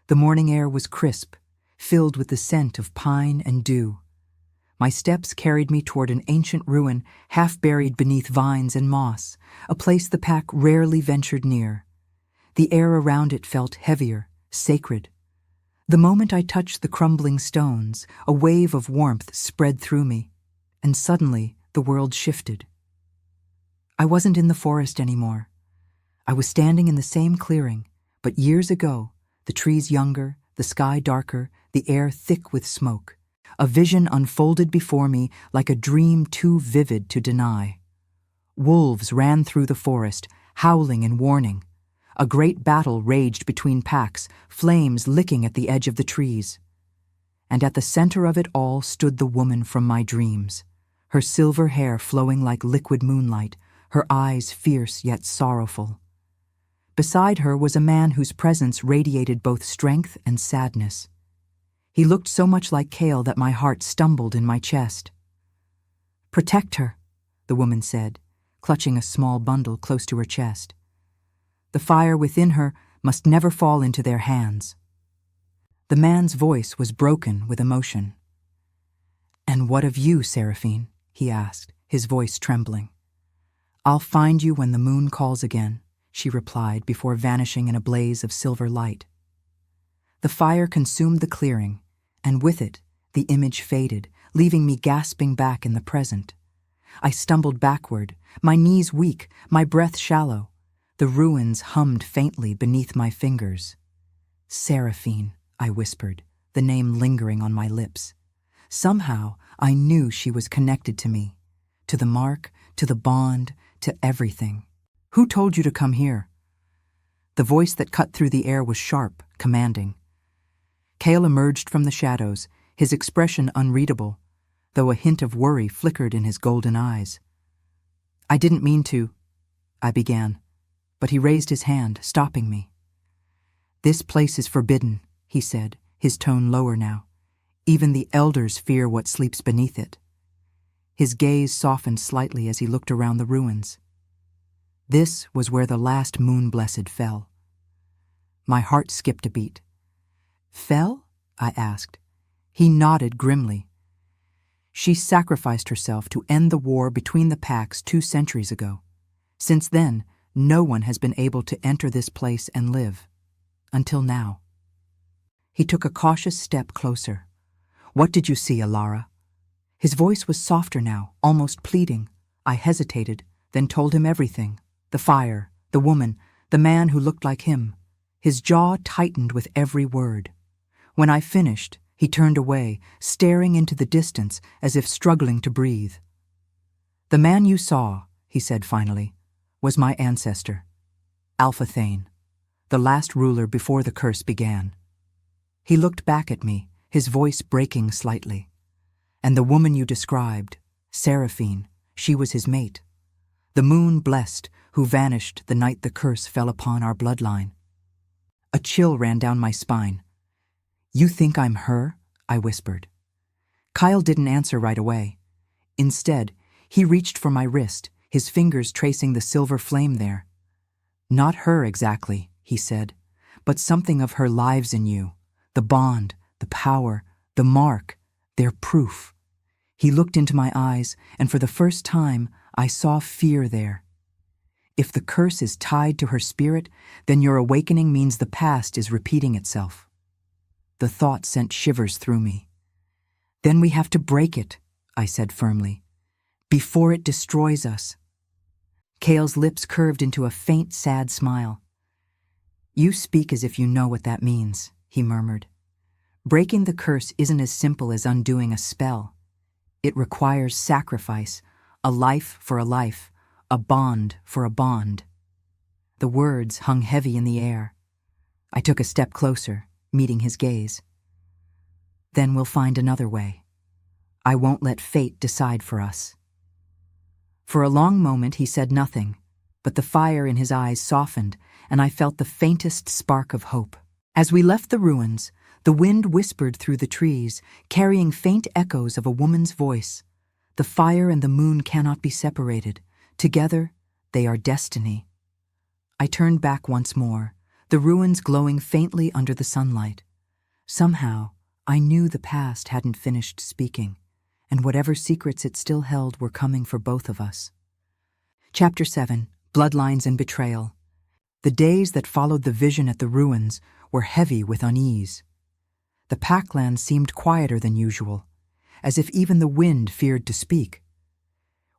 The morning air was crisp, filled with the scent of pine and dew. My steps carried me toward an ancient ruin half buried beneath vines and moss, a place the pack rarely ventured near. The air around it felt heavier, sacred. The moment I touched the crumbling stones, a wave of warmth spread through me, and suddenly the world shifted. I wasn't in the forest anymore. I was standing in the same clearing, but years ago, the trees younger, the sky darker, the air thick with smoke. A vision unfolded before me like a dream too vivid to deny. Wolves ran through the forest, howling and warning. A great battle raged between packs, flames licking at the edge of the trees. And at the center of it all stood the woman from my dreams, her silver hair flowing like liquid moonlight, her eyes fierce yet sorrowful. Beside her was a man whose presence radiated both strength and sadness. He looked so much like Kale that my heart stumbled in my chest. "Protect her," the woman said, clutching a small bundle close to her chest. "The fire within her must never fall into their hands." The man's voice was broken with emotion. "And what of you, Seraphine?" he asked, his voice trembling. "I'll find you when the moon calls again," she replied before vanishing in a blaze of silver light. The fire consumed the clearing, and with it, the image faded, leaving me gasping back in the present. I stumbled backward, my knees weak, my breath shallow. The ruins hummed faintly beneath my fingers. "Seraphine," I whispered, the name lingering on my lips. Somehow, I knew she was connected to me, to the mark, to the bond, to everything. "Who told you to come here?" The voice that cut through the air was sharp, commanding. Kale emerged from the shadows, his expression unreadable, though a hint of worry flickered in his golden eyes. "I didn't mean to. I began, but he raised his hand, stopping me. "This place is forbidden," he said, his tone lower now. "Even the elders fear what sleeps beneath it." His gaze softened slightly as he looked around the ruins. This was where the last moon-blessed fell. My heart skipped a beat. "Fell?" I asked. He nodded grimly. "She sacrificed herself to end the war between the packs 2 centuries ago. Since then, no one has been able to enter this place and live. Until now." He took a cautious step closer. "What did you see, Alara?" His voice was softer now, almost pleading. I hesitated, then told him everything. The fire, the woman, the man who looked like him. His jaw tightened with every word. When I finished, he turned away, staring into the distance as if struggling to breathe. "The man you saw," he said finally, "was my ancestor, Alpha Thane, the last ruler before the curse began." He looked back at me, his voice breaking slightly. "And the woman you described, Seraphine, she was his mate. The moon blessed, who vanished the night the curse fell upon our bloodline." A chill ran down my spine. "You think I'm her?" I whispered. Kyle didn't answer right away. Instead, he reached for my wrist, his fingers tracing the silver flame there. "Not her exactly," he said, "but something of her lives in you. The bond, the power, the mark, they're proof." He looked into my eyes, and for the first time, I saw fear there. "If the curse is tied to her spirit, then your awakening means the past is repeating itself." The thought sent shivers through me. "Then we have to break it," I said firmly, "before it destroys us." Kale's lips curved into a faint, sad smile. "You speak as if you know what that means," he murmured. "Breaking the curse isn't as simple as undoing a spell. It requires sacrifice, a life for a life, a bond for a bond." The words hung heavy in the air. I took a step closer, meeting his gaze. "Then we'll find another way. I won't let fate decide for us." For a long moment he said nothing, but the fire in his eyes softened, and I felt the faintest spark of hope. As we left the ruins, the wind whispered through the trees, carrying faint echoes of a woman's voice. "The fire and the moon cannot be separated. Together, they are destiny." I turned back once more, the ruins glowing faintly under the sunlight. Somehow, I knew the past hadn't finished speaking, and whatever secrets it still held were coming for both of us. Chapter 7, Bloodlines and Betrayal. The days that followed the vision at the ruins were heavy with unease. The packlands seemed quieter than usual, as if even the wind feared to speak.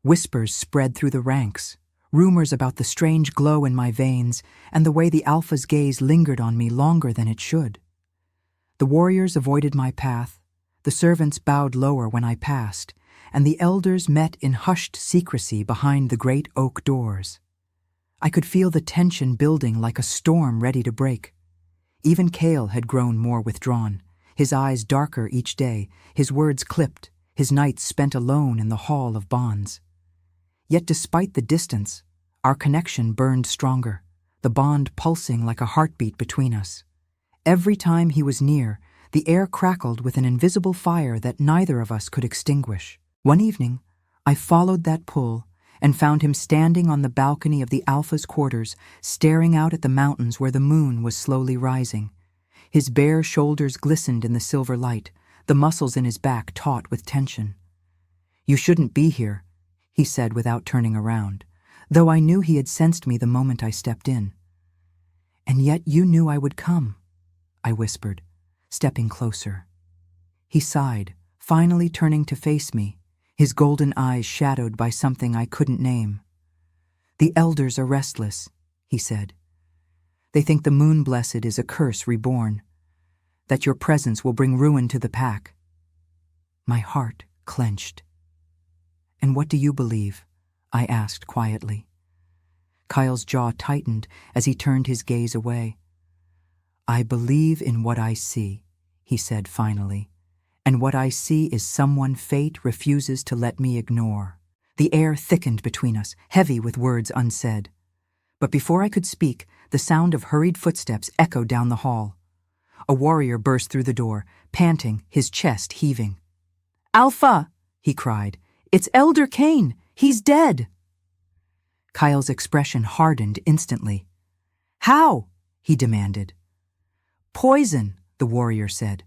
Whispers spread through the ranks, rumors about the strange glow in my veins and the way the Alpha's gaze lingered on me longer than it should. The warriors avoided my path, the servants bowed lower when I passed, and the elders met in hushed secrecy behind the great oak doors. I could feel the tension building like a storm ready to break. Even Kale had grown more withdrawn, his eyes darker each day, his words clipped, his nights spent alone in the Hall of Bonds. Yet despite the distance, our connection burned stronger, the bond pulsing like a heartbeat between us. Every time he was near, the air crackled with an invisible fire that neither of us could extinguish. One evening, I followed that pull and found him standing on the balcony of the Alpha's quarters, staring out at the mountains where the moon was slowly rising. His bare shoulders glistened in the silver light, the muscles in his back taut with tension. "You shouldn't be here," he said without turning around, though I knew he had sensed me the moment I stepped in. "And yet you knew I would come," I whispered, stepping closer. He sighed, finally turning to face me, his golden eyes shadowed by something I couldn't name. "The elders are restless," he said. "They think the moon blessed is a curse reborn, that your presence will bring ruin to the pack." My heart clenched. "And what do you believe?" I asked quietly. Kyle's jaw tightened as he turned his gaze away. "I believe in what I see," he said finally, "and what I see is someone fate refuses to let me ignore." The air thickened between us, heavy with words unsaid. But before I could speak, the sound of hurried footsteps echoed down the hall. A warrior burst through the door, panting, his chest heaving. "Alpha!" he cried. "It's Elder Kane! He's dead!" Kyle's expression hardened instantly. "How?" he demanded. "Poison," the warrior said.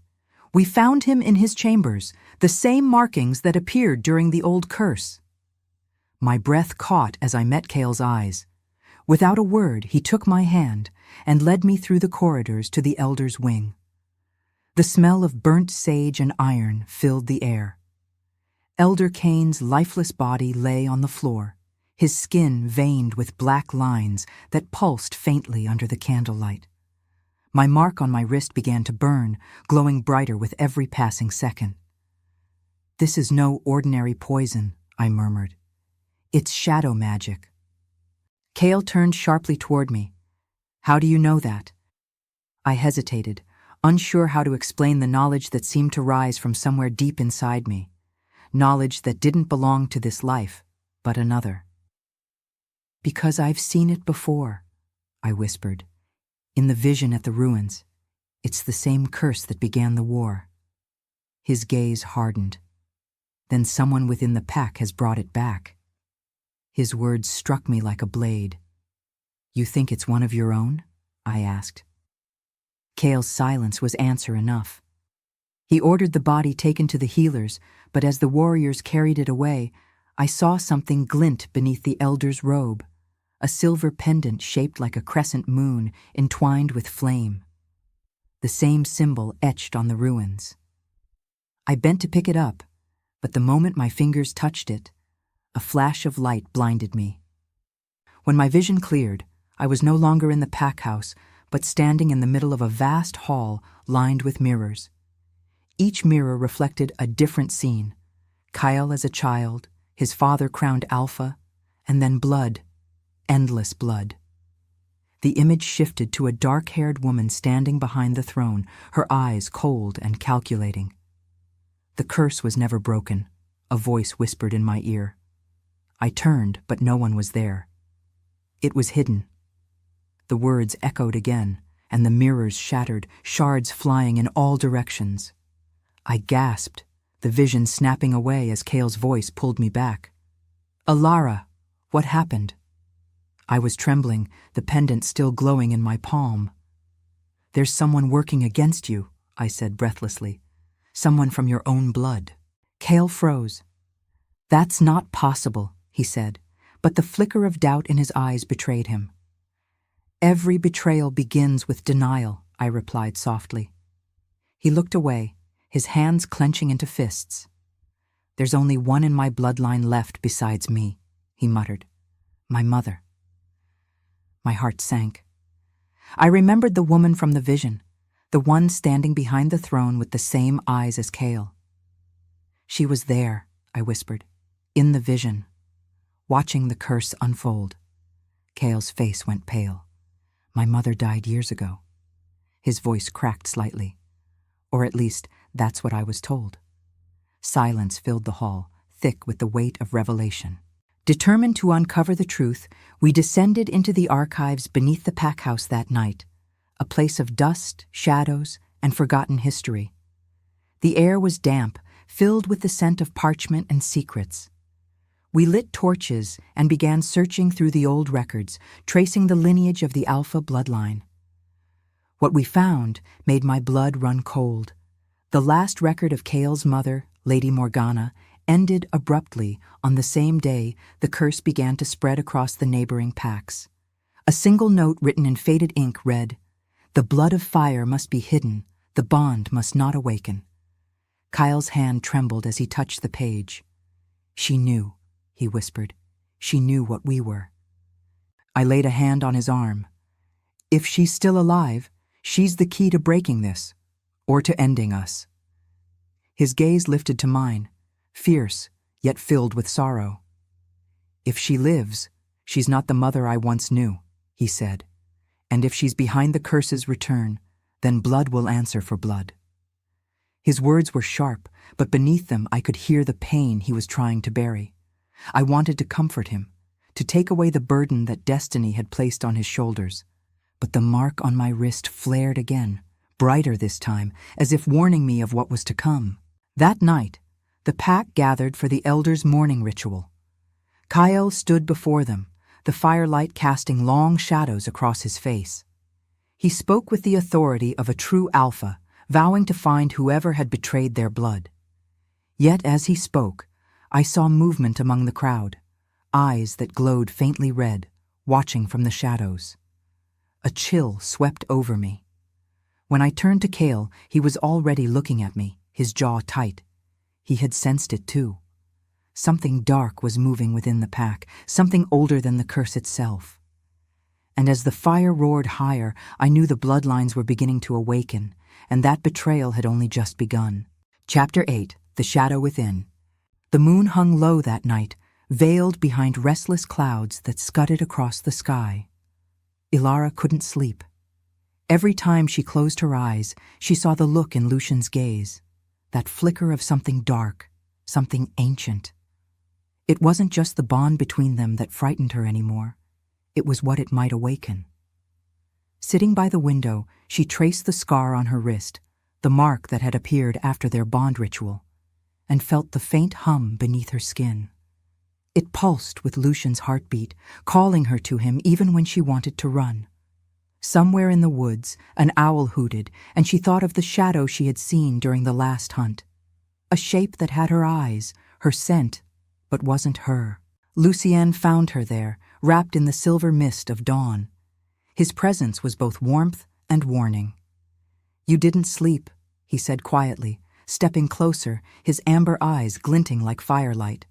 "We found him in his chambers, the same markings that appeared during the old curse." My breath caught as I met Kale's eyes. Without a word, he took my hand and led me through the corridors to the elder's wing. The smell of burnt sage and iron filled the air. Elder Kane's lifeless body lay on the floor, his skin veined with black lines that pulsed faintly under the candlelight. My mark on my wrist began to burn, glowing brighter with every passing second. "This is no ordinary poison," I murmured. "It's shadow magic." Kale turned sharply toward me. "How do you know that?" I hesitated, unsure how to explain the knowledge that seemed to rise from somewhere deep inside me. Knowledge that didn't belong to this life, but another. "Because I've seen it before," I whispered. "In the vision at the ruins. It's the same curse that began the war." His gaze hardened. "Then someone within the pack has brought it back." His words struck me like a blade. "You think it's one of your own?" I asked. Kale's silence was answer enough. He ordered the body taken to the healers, but as the warriors carried it away, I saw something glint beneath the elder's robe, a silver pendant shaped like a crescent moon entwined with flame. The same symbol etched on the ruins. I bent to pick it up, but the moment my fingers touched it, a flash of light blinded me. When my vision cleared, I was no longer in the pack house, but standing in the middle of a vast hall lined with mirrors. Each mirror reflected a different scene: Kyle as a child, his father crowned Alpha, and then blood, endless blood. The image shifted to a dark-haired woman standing behind the throne, her eyes cold and calculating. "The curse was never broken," a voice whispered in my ear. I turned, but no one was there. It was hidden. The words echoed again, and the mirrors shattered, shards flying in all directions. I gasped, the vision snapping away as Kale's voice pulled me back. "Alara, what happened?" I was trembling, the pendant still glowing in my palm. "There's someone working against you," I said breathlessly. "Someone from your own blood." Kale froze. "That's not possible," he said, but the flicker of doubt in his eyes betrayed him. "Every betrayal begins with denial," I replied softly. He looked away, his hands clenching into fists. "There's only one in my bloodline left besides me," he muttered. "My mother." My heart sank. I remembered the woman from the vision, the one standing behind the throne with the same eyes as Kale. "She was there," I whispered, "in the vision, watching the curse unfold." Kale's face went pale. "My mother died years ago." His voice cracked slightly. Or at least, that's what I was told. Silence filled the hall, thick with the weight of revelation. Determined to uncover the truth, we descended into the archives beneath the pack house that night, a place of dust, shadows, and forgotten history. The air was damp, filled with the scent of parchment and secrets. We lit torches and began searching through the old records, tracing the lineage of the Alpha bloodline. What we found made my blood run cold. The last record of Kale's mother, Lady Morgana, ended abruptly on the same day the curse began to spread across the neighboring packs. A single note written in faded ink read, "The blood of fire must be hidden, the bond must not awaken." Kyle's hand trembled as he touched the page. "She knew," he whispered. "She knew what we were." I laid a hand on his arm. "If she's still alive, she's the key to breaking this, or to ending us." His gaze lifted to mine, fierce, yet filled with sorrow. "If she lives, she's not the mother I once knew," he said. "And if she's behind the curse's return, then blood will answer for blood." His words were sharp, but beneath them I could hear the pain he was trying to bury. I wanted to comfort him, to take away the burden that destiny had placed on his shoulders. But the mark on my wrist flared again, brighter this time, as if warning me of what was to come. That night, the pack gathered for the elders' morning ritual. Kyle stood before them, the firelight casting long shadows across his face. He spoke with the authority of a true alpha, vowing to find whoever had betrayed their blood. Yet as he spoke, I saw movement among the crowd, eyes that glowed faintly red, watching from the shadows. A chill swept over me. When I turned to Kale, he was already looking at me, his jaw tight. He had sensed it too. Something dark was moving within the pack, something older than the curse itself. And as the fire roared higher, I knew the bloodlines were beginning to awaken, and that betrayal had only just begun. Chapter 8, The Shadow Within. The moon hung low that night, veiled behind restless clouds that scudded across the sky. Ilara couldn't sleep. Every time she closed her eyes, she saw the look in Lucian's gaze, that flicker of something dark, something ancient. It wasn't just the bond between them that frightened her anymore. It was what it might awaken. Sitting by the window, she traced the scar on her wrist, the mark that had appeared after their bond ritual, and felt the faint hum beneath her skin. It pulsed with Lucian's heartbeat, calling her to him even when she wanted to run. Somewhere in the woods, an owl hooted, and she thought of the shadow she had seen during the last hunt. A shape that had her eyes, her scent, but wasn't her. Lucien found her there, wrapped in the silver mist of dawn. His presence was both warmth and warning. "You didn't sleep," he said quietly, stepping closer, his amber eyes glinting like firelight.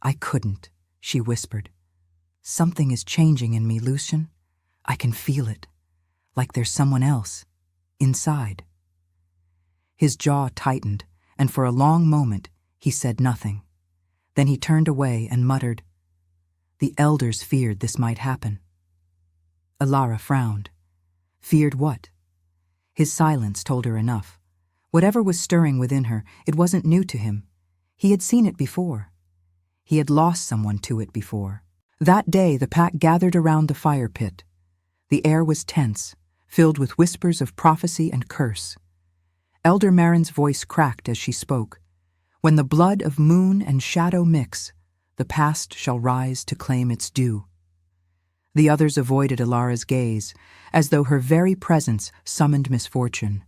"I couldn't," she whispered. "Something is changing in me, Lucien. I can feel it, like there's someone else, inside." His jaw tightened, and for a long moment he said nothing. Then he turned away and muttered, "The elders feared this might happen." Ilara frowned. Feared what? His silence told her enough. Whatever was stirring within her, it wasn't new to him. He had seen it before. He had lost someone to it before. That day the pack gathered around the fire pit. The air was tense, filled with whispers of prophecy and curse. Elder Marin's voice cracked as she spoke. "When the blood of moon and shadow mix, the past shall rise to claim its due." The others avoided Ilara's gaze, as though her very presence summoned misfortune.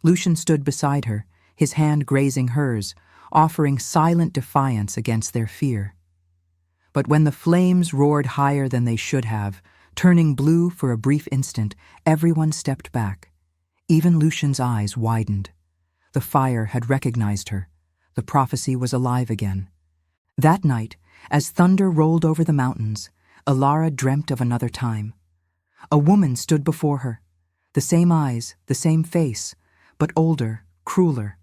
Lucian stood beside her, his hand grazing hers, offering silent defiance against their fear. But when the flames roared higher than they should have, turning blue for a brief instant, everyone stepped back. Even Lucian's eyes widened. The fire had recognized her. The prophecy was alive again. That night, as thunder rolled over the mountains, Ilara dreamt of another time. A woman stood before her. The same eyes, the same face, but older, crueler.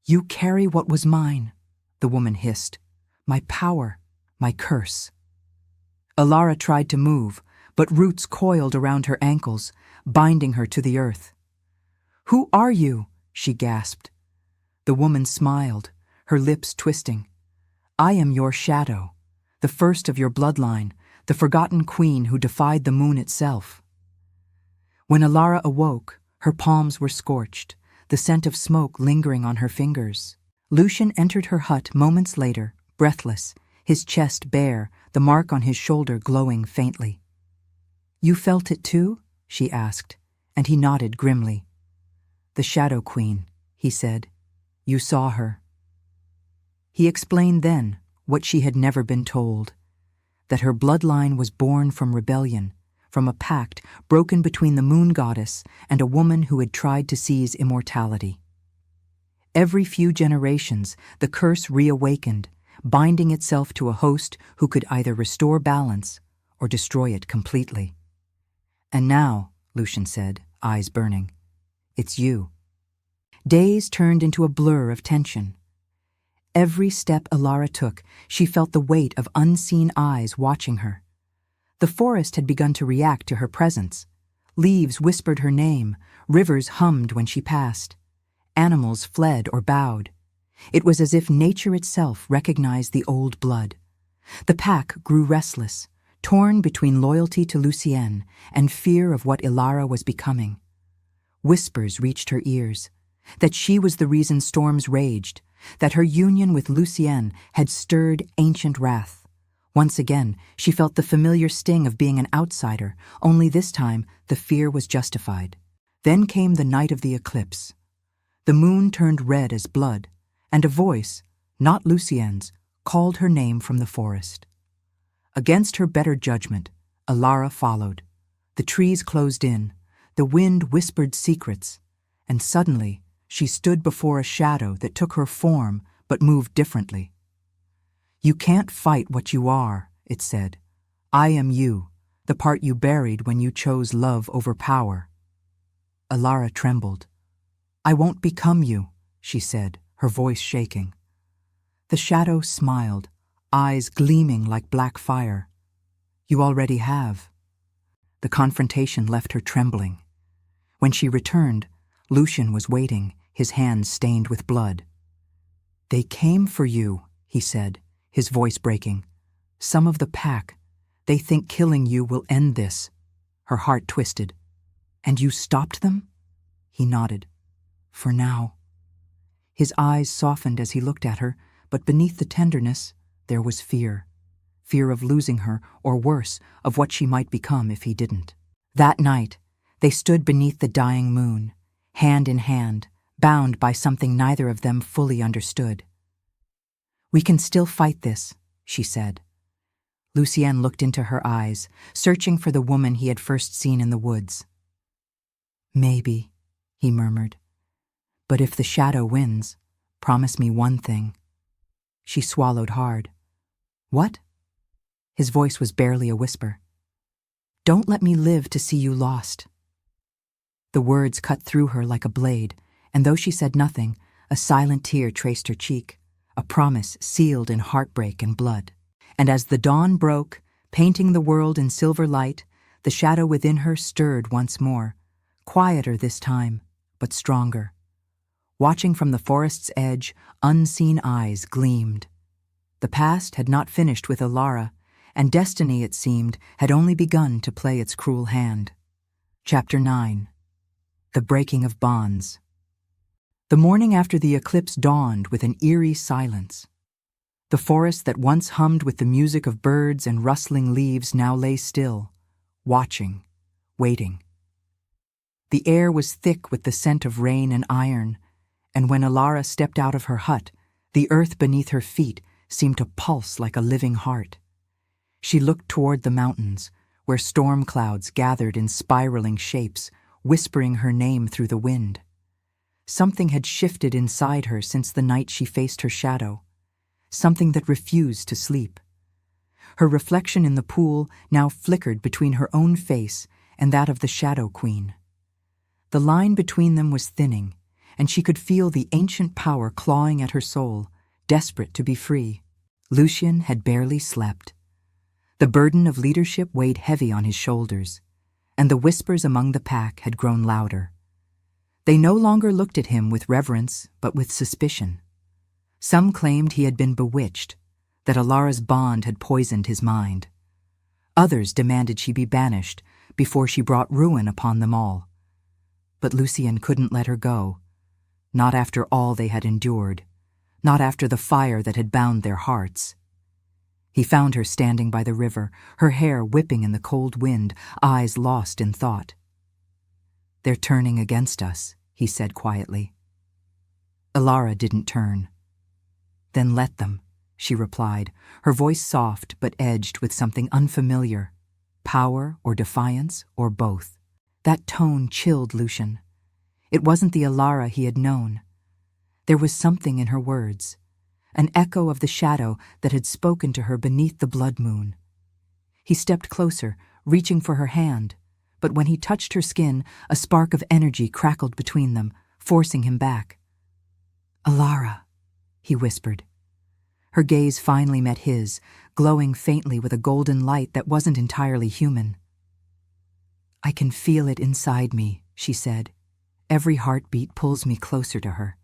"You carry what was mine," the woman hissed. "My power, my curse." Ilara tried to move, but roots coiled around her ankles, binding her to the earth. "Who are you?" she gasped. The woman smiled, her lips twisting. "I am your shadow, the first of your bloodline, the forgotten queen who defied the moon itself." When Ilara awoke, her palms were scorched, the scent of smoke lingering on her fingers. Lucian entered her hut moments later, breathless, his chest bare, the mark on his shoulder glowing faintly. "You felt it too?" she asked, and he nodded grimly. "The Shadow Queen," he said. "You saw her." He explained then what she had never been told, that her bloodline was born from rebellion, from a pact broken between the moon goddess and a woman who had tried to seize immortality. Every few generations, the curse reawakened, binding itself to a host who could either restore balance or destroy it completely. "And now," Lucian said, eyes burning, "it's you." Days turned into a blur of tension. Every step Ilara took, she felt the weight of unseen eyes watching her. The forest had begun to react to her presence. Leaves whispered her name, rivers hummed when she passed. Animals fled or bowed. It was as if nature itself recognized the old blood. The pack grew restless, torn between loyalty to Lucienne and fear of what Ilara was becoming. Whispers reached her ears, that she was the reason storms raged, that her union with Lucienne had stirred ancient wrath. Once again, she felt the familiar sting of being an outsider, only this time the fear was justified. Then came the night of the eclipse. The moon turned red as blood, and a voice, not Lucienne's, called her name from the forest. Against her better judgment, Ilara followed. The trees closed in, the wind whispered secrets, and suddenly she stood before a shadow that took her form but moved differently. "You can't fight what you are," it said. "I am you, the part you buried when you chose love over power." Ilara trembled. "I won't become you," she said, her voice shaking. The shadow smiled, eyes gleaming like black fire. "You already have." The confrontation left her trembling. When she returned, Lucian was waiting, his hands stained with blood. "They came for you," he said, his voice breaking. "Some of the pack. They think killing you will end this." Her heart twisted. "And you stopped them?" He nodded. "For now." His eyes softened as he looked at her, but beneath the tenderness, there was fear. Fear of losing her, or worse, of what she might become if he didn't. That night, they stood beneath the dying moon, hand in hand, bound by something neither of them fully understood. "We can still fight this," she said. Lucienne looked into her eyes, searching for the woman he had first seen in the woods. "Maybe," he murmured. "But if the shadow wins, promise me one thing." She swallowed hard. "What?" His voice was barely a whisper. "Don't let me live to see you lost." The words cut through her like a blade, and though she said nothing, a silent tear traced her cheek, a promise sealed in heartbreak and blood. And as the dawn broke, painting the world in silver light, the shadow within her stirred once more, quieter this time, but stronger. Watching from the forest's edge, unseen eyes gleamed. The past had not finished with Ilara, and destiny, it seemed, had only begun to play its cruel hand. Chapter 9. The Breaking of Bonds. The morning after the eclipse dawned with an eerie silence. The forest that once hummed with the music of birds and rustling leaves now lay still, watching, waiting. The air was thick with the scent of rain and iron, and when Ilara stepped out of her hut, the earth beneath her feet seemed to pulse like a living heart. She looked toward the mountains, where storm clouds gathered in spiraling shapes, whispering her name through the wind. Something had shifted inside her since the night she faced her shadow, something that refused to sleep. Her reflection in the pool now flickered between her own face and that of the Shadow Queen. The line between them was thinning, and she could feel the ancient power clawing at her soul, desperate to be free. Lucian had barely slept. The burden of leadership weighed heavy on his shoulders, and the whispers among the pack had grown louder. They no longer looked at him with reverence, but with suspicion. Some claimed he had been bewitched, that Ilara's bond had poisoned his mind. Others demanded she be banished before she brought ruin upon them all. But Lucian couldn't let her go, not after all they had endured, not after the fire that had bound their hearts. He found her standing by the river, her hair whipping in the cold wind, eyes lost in thought. "They're turning against us," he said quietly. Ilara didn't turn. "Then let them," she replied, her voice soft but edged with something unfamiliar. Power or defiance or both. That tone chilled Lucian. It wasn't the Ilara he had known. There was something in her words, an echo of the shadow that had spoken to her beneath the blood moon. He stepped closer, reaching for her hand, but when he touched her skin, a spark of energy crackled between them, forcing him back. "Ilara," he whispered. Her gaze finally met his, glowing faintly with a golden light that wasn't entirely human. "I can feel it inside me," she said. "Every heartbeat pulls me closer to her.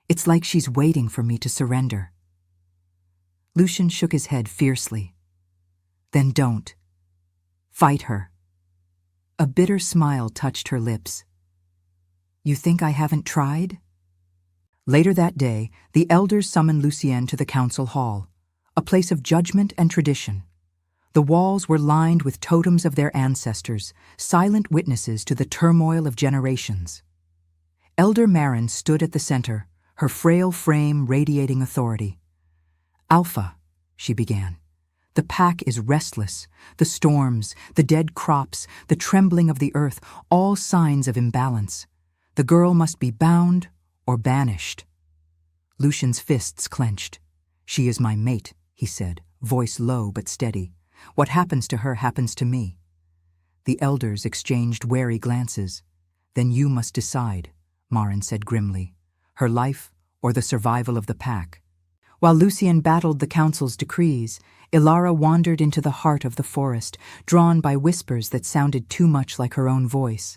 It's like she's waiting for me to surrender." Lucian shook his head fiercely. Then don't. Fight her. A bitter smile touched her lips. You think I haven't tried? Later that day, the elders summoned Lucienne to the council hall, a place of judgment and tradition. The walls were lined with totems of their ancestors, silent witnesses to the turmoil of generations. Elder Marin stood at the center, her frail frame radiating authority. Alpha, she began. The pack is restless. The storms, the dead crops, the trembling of the earth, all signs of imbalance. The girl must be bound or banished. Lucian's fists clenched. She is my mate, he said, voice low but steady. What happens to her happens to me. The elders exchanged wary glances. Then you must decide, Marin said grimly. Her life or the survival of the pack. While Lucienne battled the council's decrees, Ilara wandered into the heart of the forest, drawn by whispers that sounded too much like her own voice.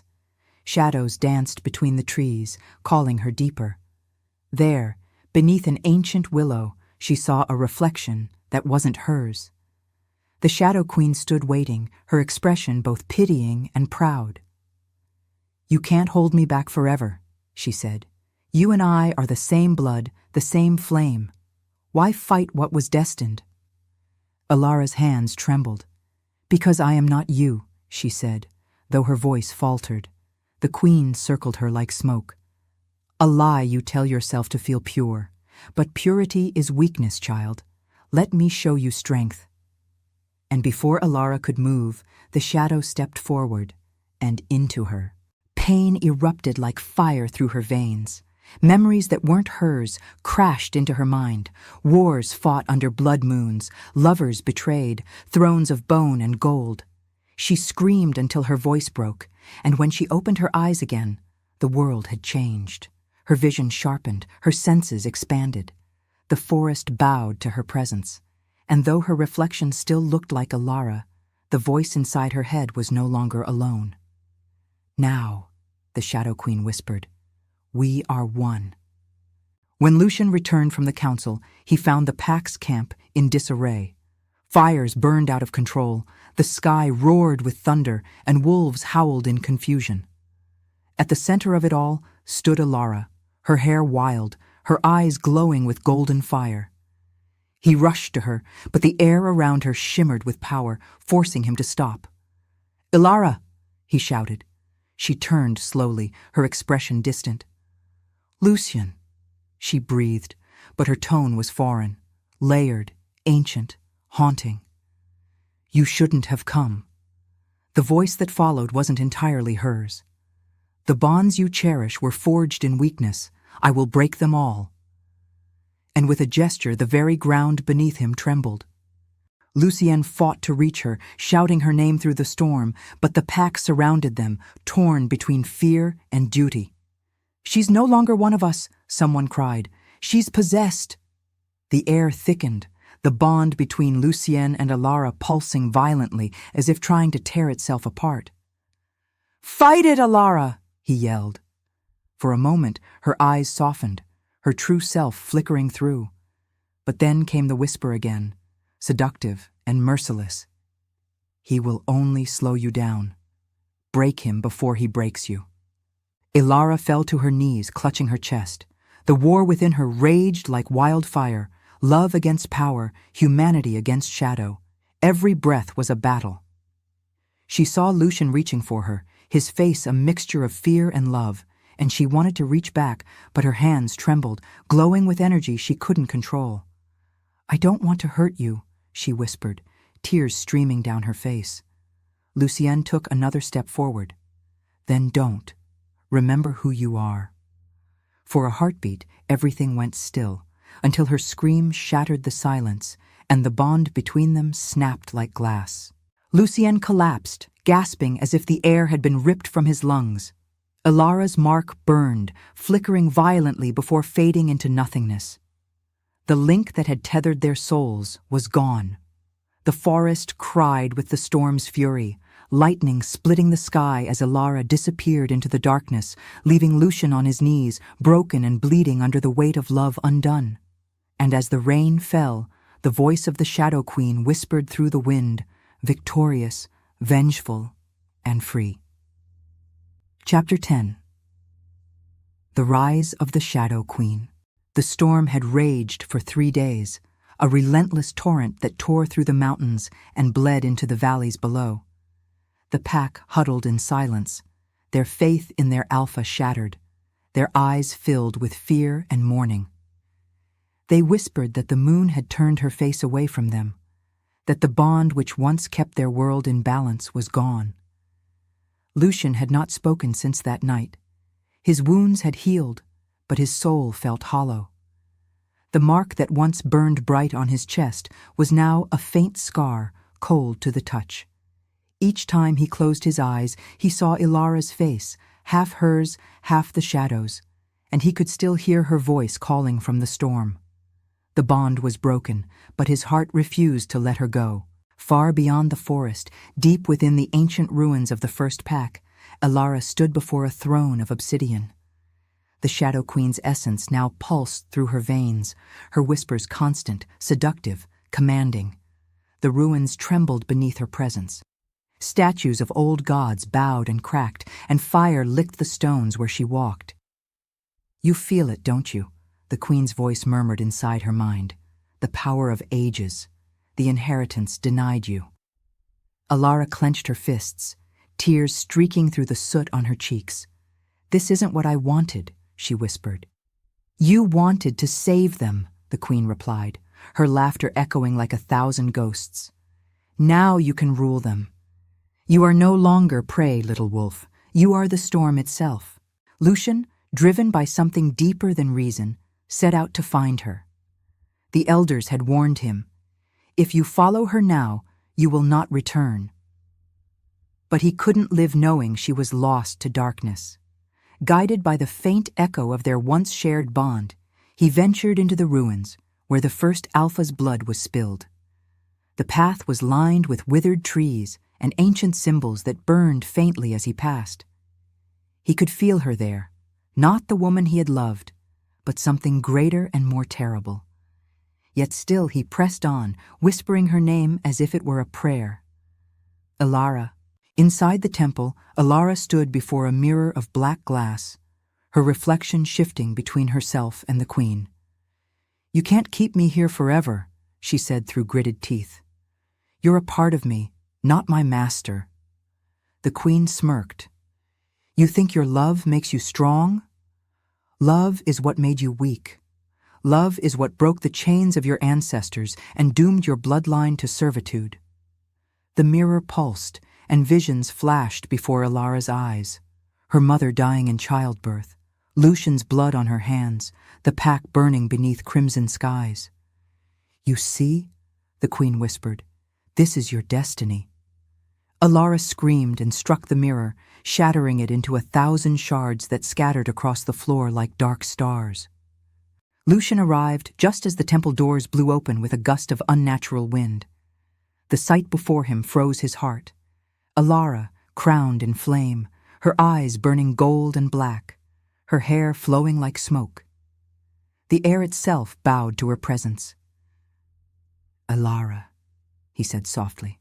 Shadows danced between the trees, calling her deeper. There, beneath an ancient willow, she saw a reflection that wasn't hers. The Shadow Queen stood waiting, her expression both pitying and proud. You can't hold me back forever, she said. You and I are the same blood, the same flame. Why fight what was destined? Ilara's hands trembled. Because I am not you, she said, though her voice faltered. The queen circled her like smoke. A lie you tell yourself to feel pure. But purity is weakness, child. Let me show you strength. And before Ilara could move, the shadow stepped forward and into her. Pain erupted like fire through her veins. Memories that weren't hers crashed into her mind. Wars fought under blood moons, lovers betrayed, thrones of bone and gold. She screamed until her voice broke, and when she opened her eyes again, the world had changed. Her vision sharpened, her senses expanded. The forest bowed to her presence, and though her reflection still looked like Ilara, the voice inside her head was no longer alone. Now, the Shadow Queen whispered, we are one. When Lucian returned from the council, he found the pack's camp in disarray. Fires burned out of control, the sky roared with thunder, and wolves howled in confusion. At the center of it all stood Ilara, her hair wild, her eyes glowing with golden fire. He rushed to her, but the air around her shimmered with power, forcing him to stop. Ilara, he shouted. She turned slowly, her expression distant. Lucian, she breathed, but her tone was foreign, layered, ancient, haunting. You shouldn't have come. The voice that followed wasn't entirely hers. The bonds you cherish were forged in weakness. I will break them all. And with a gesture, the very ground beneath him trembled. Lucienne fought to reach her, shouting her name through the storm, but the pack surrounded them, torn between fear and duty. She's no longer one of us, someone cried. She's possessed. The air thickened, the bond between Lucienne and Ilara pulsing violently as if trying to tear itself apart. Fight it, Ilara, he yelled. For a moment, her eyes softened, her true self flickering through. But then came the whisper again, seductive and merciless. He will only slow you down. Break him before he breaks you. Ilara fell to her knees, clutching her chest. The war within her raged like wildfire, love against power, humanity against shadow. Every breath was a battle. She saw Lucian reaching for her, his face a mixture of fear and love, and she wanted to reach back, but her hands trembled, glowing with energy she couldn't control. I don't want to hurt you, she whispered, tears streaming down her face. Lucienne took another step forward. Then don't. Remember who you are. For a heartbeat, everything went still, until her scream shattered the silence, and the bond between them snapped like glass. Lucienne collapsed, gasping as if the air had been ripped from his lungs. Ilara's mark burned, flickering violently before fading into nothingness. The link that had tethered their souls was gone. The forest cried with the storm's fury, lightning splitting the sky as Ilara disappeared into the darkness, leaving Lucian on his knees, broken and bleeding under the weight of love undone. And as the rain fell, The voice of the Shadow Queen whispered through the wind, victorious, vengeful, and free. Chapter 10. The Rise of the Shadow Queen. The storm had raged for 3 days, a relentless torrent that tore through the mountains and bled into the valleys below. The pack huddled in silence, their faith in their alpha shattered, their eyes filled with fear and mourning. They whispered that the moon had turned her face away from them, that the bond which once kept their world in balance was gone. Lucian had not spoken since that night. His wounds had healed, but his soul felt hollow. The mark that once burned bright on his chest was now a faint scar, cold to the touch. Each time he closed his eyes, he saw Ilara's face, half hers, half the Shadow's, and he could still hear her voice calling from the storm. The bond was broken, but his heart refused to let her go. Far beyond the forest, deep within the ancient ruins of the first pack, Ilara stood before a throne of obsidian. The Shadow Queen's essence now pulsed through her veins, her whispers constant, seductive, commanding. The ruins trembled beneath her presence. Statues of old gods bowed and cracked, and fire licked the stones where she walked. "You feel it, don't you?" the Queen's voice murmured inside her mind. "The power of ages, the inheritance denied you." Ilara clenched her fists, tears streaking through the soot on her cheeks. "This isn't what I wanted," she whispered. "You wanted to save them," the Queen replied, her laughter echoing like 1,000 ghosts. "Now you can rule them. You are no longer prey, little wolf. You are the storm itself." Lucian, driven by something deeper than reason, set out to find her. The elders had warned him, "If you follow her now, you will not return." But he couldn't live knowing she was lost to darkness. Guided by the faint echo of their once shared bond, he ventured into the ruins where the first alpha's blood was spilled. The path was lined with withered trees and ancient symbols that burned faintly as he passed. He could feel her there, not the woman he had loved, but something greater and more terrible. Yet still he pressed on, whispering her name as if it were a prayer. Ilara. Inside the temple, Ilara stood before a mirror of black glass, her reflection shifting between herself and the Queen. "You can't keep me here forever," she said through gritted teeth. "You're a part of me, not my master." The Queen smirked. "You think your love makes you strong? Love is what made you weak. Love is what broke the chains of your ancestors and doomed your bloodline to servitude." The mirror pulsed, and visions flashed before Ilara's eyes. Her mother dying in childbirth, Lucian's blood on her hands, the pack burning beneath crimson skies. "You see?" the Queen whispered. "This is your destiny." Ilara screamed and struck the mirror, shattering it into 1,000 shards that scattered across the floor like dark stars. Lucian arrived just as the temple doors blew open with a gust of unnatural wind. The sight before him froze his heart. Ilara, crowned in flame, her eyes burning gold and black, her hair flowing like smoke. The air itself bowed to her presence. "Ilara," he said softly,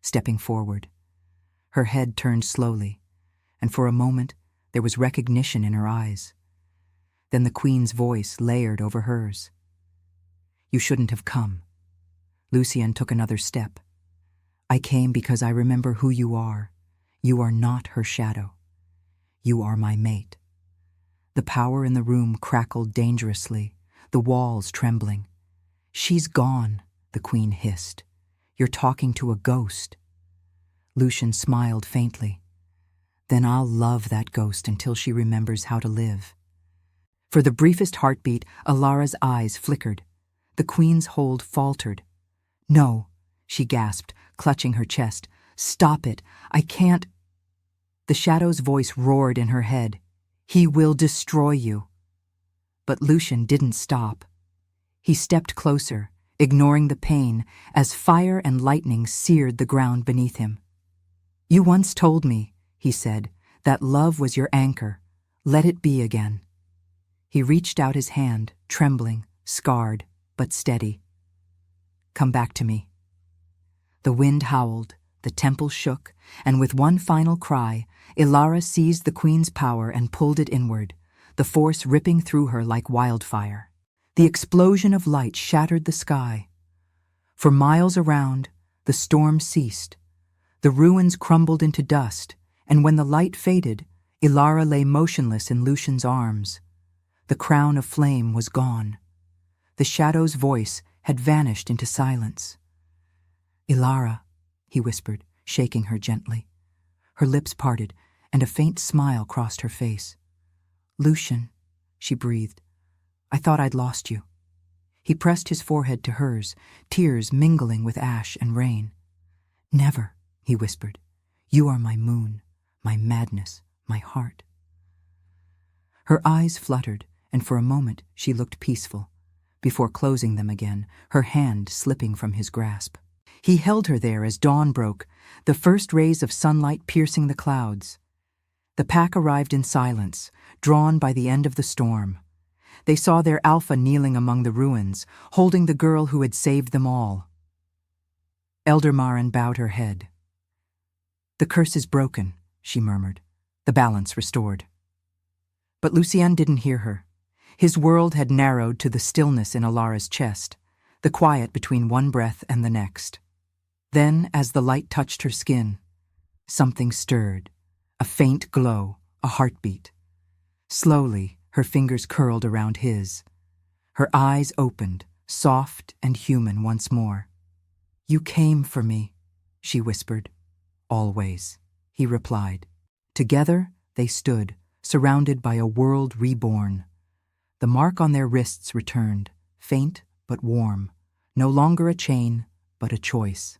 stepping forward. Her head turned slowly, and for a moment there was recognition in her eyes. Then the Queen's voice layered over hers. "You shouldn't have come." Lucian took another step. "I came because I remember who you are. You are not her shadow. You are my mate." The power in the room crackled dangerously, the walls trembling. "She's gone," the Queen hissed. "You're talking to a ghost." Lucian smiled faintly. "Then I'll love that ghost until she remembers how to live." For the briefest heartbeat, Ilara's eyes flickered. The Queen's hold faltered. "No," she gasped, clutching her chest. "Stop it. I can't." The Shadow's voice roared in her head. "He will destroy you." But Lucian didn't stop. He stepped closer, ignoring the pain, as fire and lightning seared the ground beneath him. "You once told me," he said, "that love was your anchor. Let it be again." He reached out his hand, trembling, scarred, but steady. come back to me." The wind howled, the temple shook, and with one final cry, Ilara seized the queen's power and pulled it inward, the force ripping through her like wildfire. The explosion of light shattered the sky. For miles around, the storm ceased. The ruins crumbled into dust, and when the light faded, Ilara lay motionless in Lucian's arms. The crown of flame was gone. The shadow's voice had vanished into silence. "Ilara," he whispered, shaking her gently. Her lips parted, and a faint smile crossed her face. "Lucian," she breathed, "I thought I'd lost you." He pressed his forehead to hers, tears mingling with ash and rain. "Never," he whispered. "You are my moon, my madness, my heart." Her eyes fluttered, and for a moment she looked peaceful, before closing them again, her hand slipping from his grasp. He held her there as dawn broke, the first rays of sunlight piercing the clouds. The pack arrived in silence, drawn by the end of the storm. They saw their alpha kneeling among the ruins, holding the girl who had saved them all. Elder Maren bowed her head. "The curse is broken," she murmured, the balance restored. But Lucien didn't hear her. His world had narrowed to the stillness in Ilara's chest, the quiet between one breath and the next. Then, as the light touched her skin, something stirred, a faint glow, a heartbeat. Slowly, her fingers curled around his. Her eyes opened, soft and human once more. "You came for me," she whispered. "Always," he replied. Together, they stood, surrounded by a world reborn. The mark on their wrists returned, faint but warm, no longer a chain, but a choice.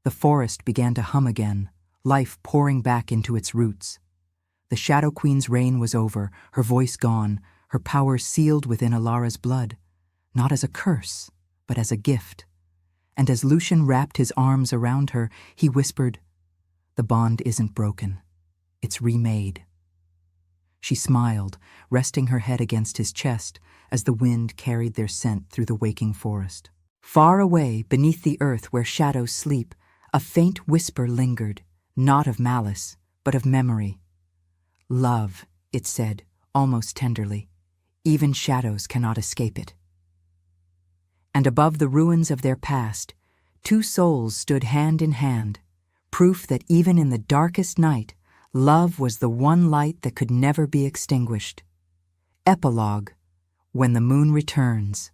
The forest began to hum again, life pouring back into its roots. The Shadow Queen's reign was over, her voice gone, her power sealed within Ilara's blood, not as a curse, but as a gift. And as Lucian wrapped his arms around her, he whispered, "The bond isn't broken. It's remade." She smiled, resting her head against his chest as the wind carried their scent through the waking forest. Far away, beneath the earth where shadows sleep, a faint whisper lingered, not of malice, but of memory. "Love," it said, almost tenderly. "Even shadows cannot escape it." And above the ruins of their past, two souls stood hand in hand, proof that even in the darkest night, love was the one light that could never be extinguished. Epilogue: When the Moon Returns.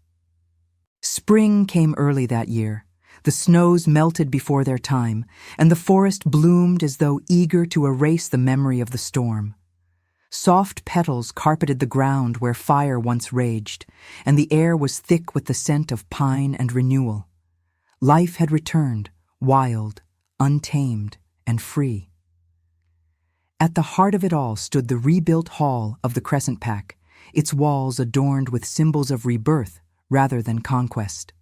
Spring came early that year. The snows melted before their time, and the forest bloomed as though eager to erase the memory of the storm. Soft petals carpeted the ground where fire once raged, and the air was thick with the scent of pine and renewal. Life had returned, wild, untamed, and free. At the heart of it all stood the rebuilt hall of the Crescent Pack, its walls adorned with symbols of rebirth rather than conquest.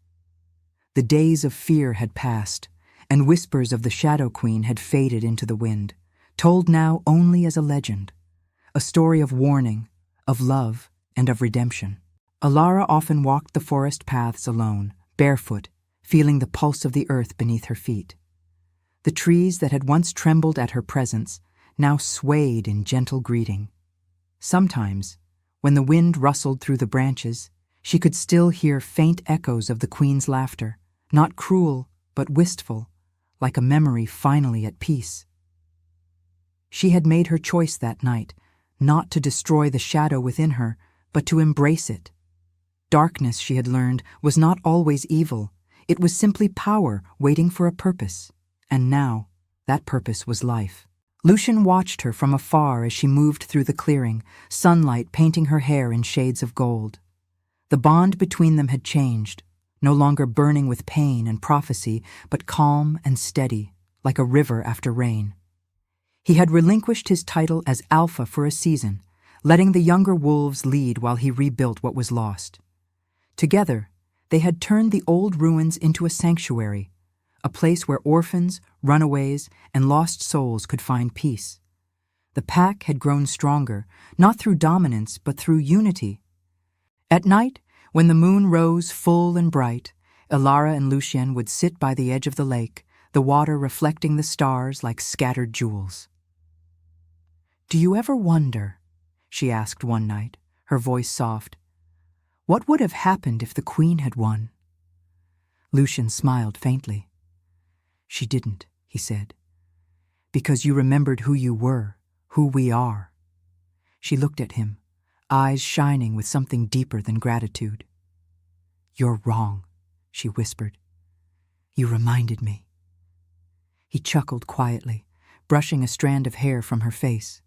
The days of fear had passed, and whispers of the Shadow Queen had faded into the wind, told now only as a legend, a story of warning, of love, and of redemption. Ilara often walked the forest paths alone, barefoot, feeling the pulse of the earth beneath her feet. The trees that had once trembled at her presence now swayed in gentle greeting. Sometimes, when the wind rustled through the branches, she could still hear faint echoes of the Queen's laughter, not cruel, but wistful, like a memory finally at peace. She had made her choice that night, not to destroy the shadow within her, but to embrace it. Darkness, she had learned, was not always evil. It was simply power waiting for a purpose. And now, that purpose was life. Lucian watched her from afar as she moved through the clearing, sunlight painting her hair in shades of gold. The bond between them had changed, no longer burning with pain and prophecy, but calm and steady, like a river after rain. He had relinquished his title as Alpha for a season, letting the younger wolves lead while he rebuilt what was lost. Together, they had turned the old ruins into a sanctuary, a place where orphans, runaways, and lost souls could find peace. The pack had grown stronger, not through dominance, but through unity. At night, when the moon rose full and bright, Ilara and Lucien would sit by the edge of the lake, the water reflecting the stars like scattered jewels. "Do you ever wonder," she asked one night, her voice soft, "what would have happened if the queen had won?" Lucien smiled faintly. "She didn't," he said, "because you remembered who you were, who we are." She looked at him, eyes shining with something deeper than gratitude. "You're wrong," she whispered. "You reminded me." He chuckled quietly, brushing a strand of hair from her face.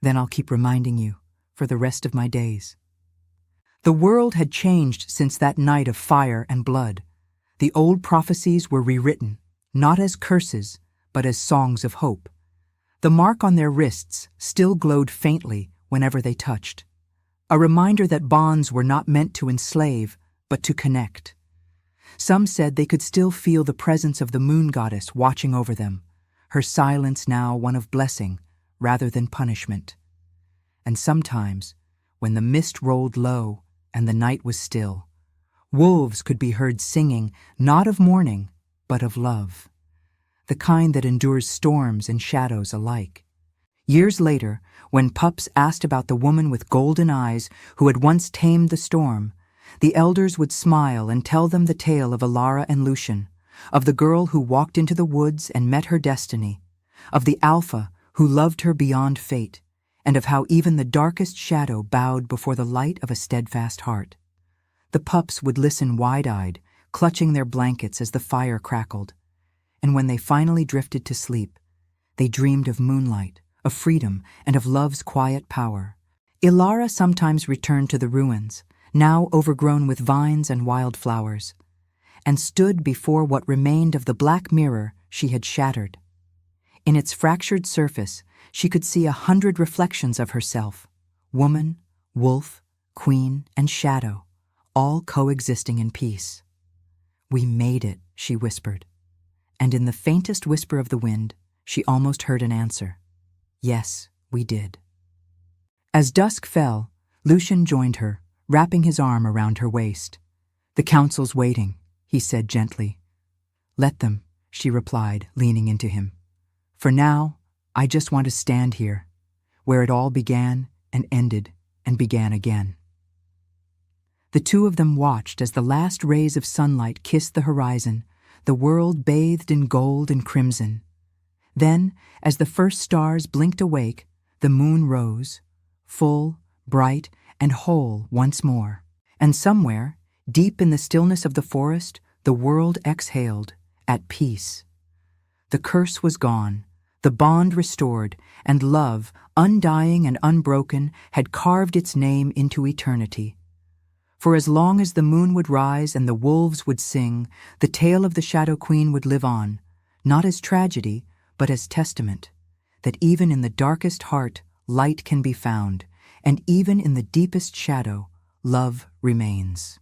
"Then I'll keep reminding you for the rest of my days." The world had changed since that night of fire and blood. The old prophecies were rewritten, not as curses, but as songs of hope. The mark on their wrists still glowed faintly whenever they touched, a reminder that bonds were not meant to enslave, but to connect. Some said they could still feel the presence of the moon goddess watching over them, her silence now one of blessing rather than punishment. And sometimes, when the mist rolled low and the night was still, wolves could be heard singing not of mourning, but of love, the kind that endures storms and shadows alike. Years later, when pups asked about the woman with golden eyes who had once tamed the storm, the elders would smile and tell them the tale of Ilara and Lucien, of the girl who walked into the woods and met her destiny, of the alpha who loved her beyond fate, and of how even the darkest shadow bowed before the light of a steadfast heart. The pups would listen wide-eyed, clutching their blankets as the fire crackled, and when they finally drifted to sleep, they dreamed of moonlight, of freedom, and of love's quiet power. Ilara sometimes returned to the ruins, now overgrown with vines and wildflowers, and stood before what remained of the black mirror she had shattered. In its fractured surface, she could see 100 reflections of herself, woman, wolf, queen, and shadow, all coexisting in peace. "We made it," she whispered, and in the faintest whisper of the wind, she almost heard an answer. "Yes, we did." As dusk fell, Lucien joined her, wrapping his arm around her waist. "The council's waiting," he said gently. "Let them," she replied, leaning into him. "For now, I just want to stand here, where it all began and ended and began again." The two of them watched as the last rays of sunlight kissed the horizon, the world bathed in gold and crimson. Then, as the first stars blinked awake, the moon rose, full, bright, and whole once more. And somewhere, deep in the stillness of the forest, the world exhaled, at peace. The curse was gone, the bond restored, and love, undying and unbroken, had carved its name into eternity. For as long as the moon would rise and the wolves would sing, the tale of the Shadow Queen would live on, not as tragedy, but as testament, that even in the darkest heart, light can be found, and even in the deepest shadow, love remains.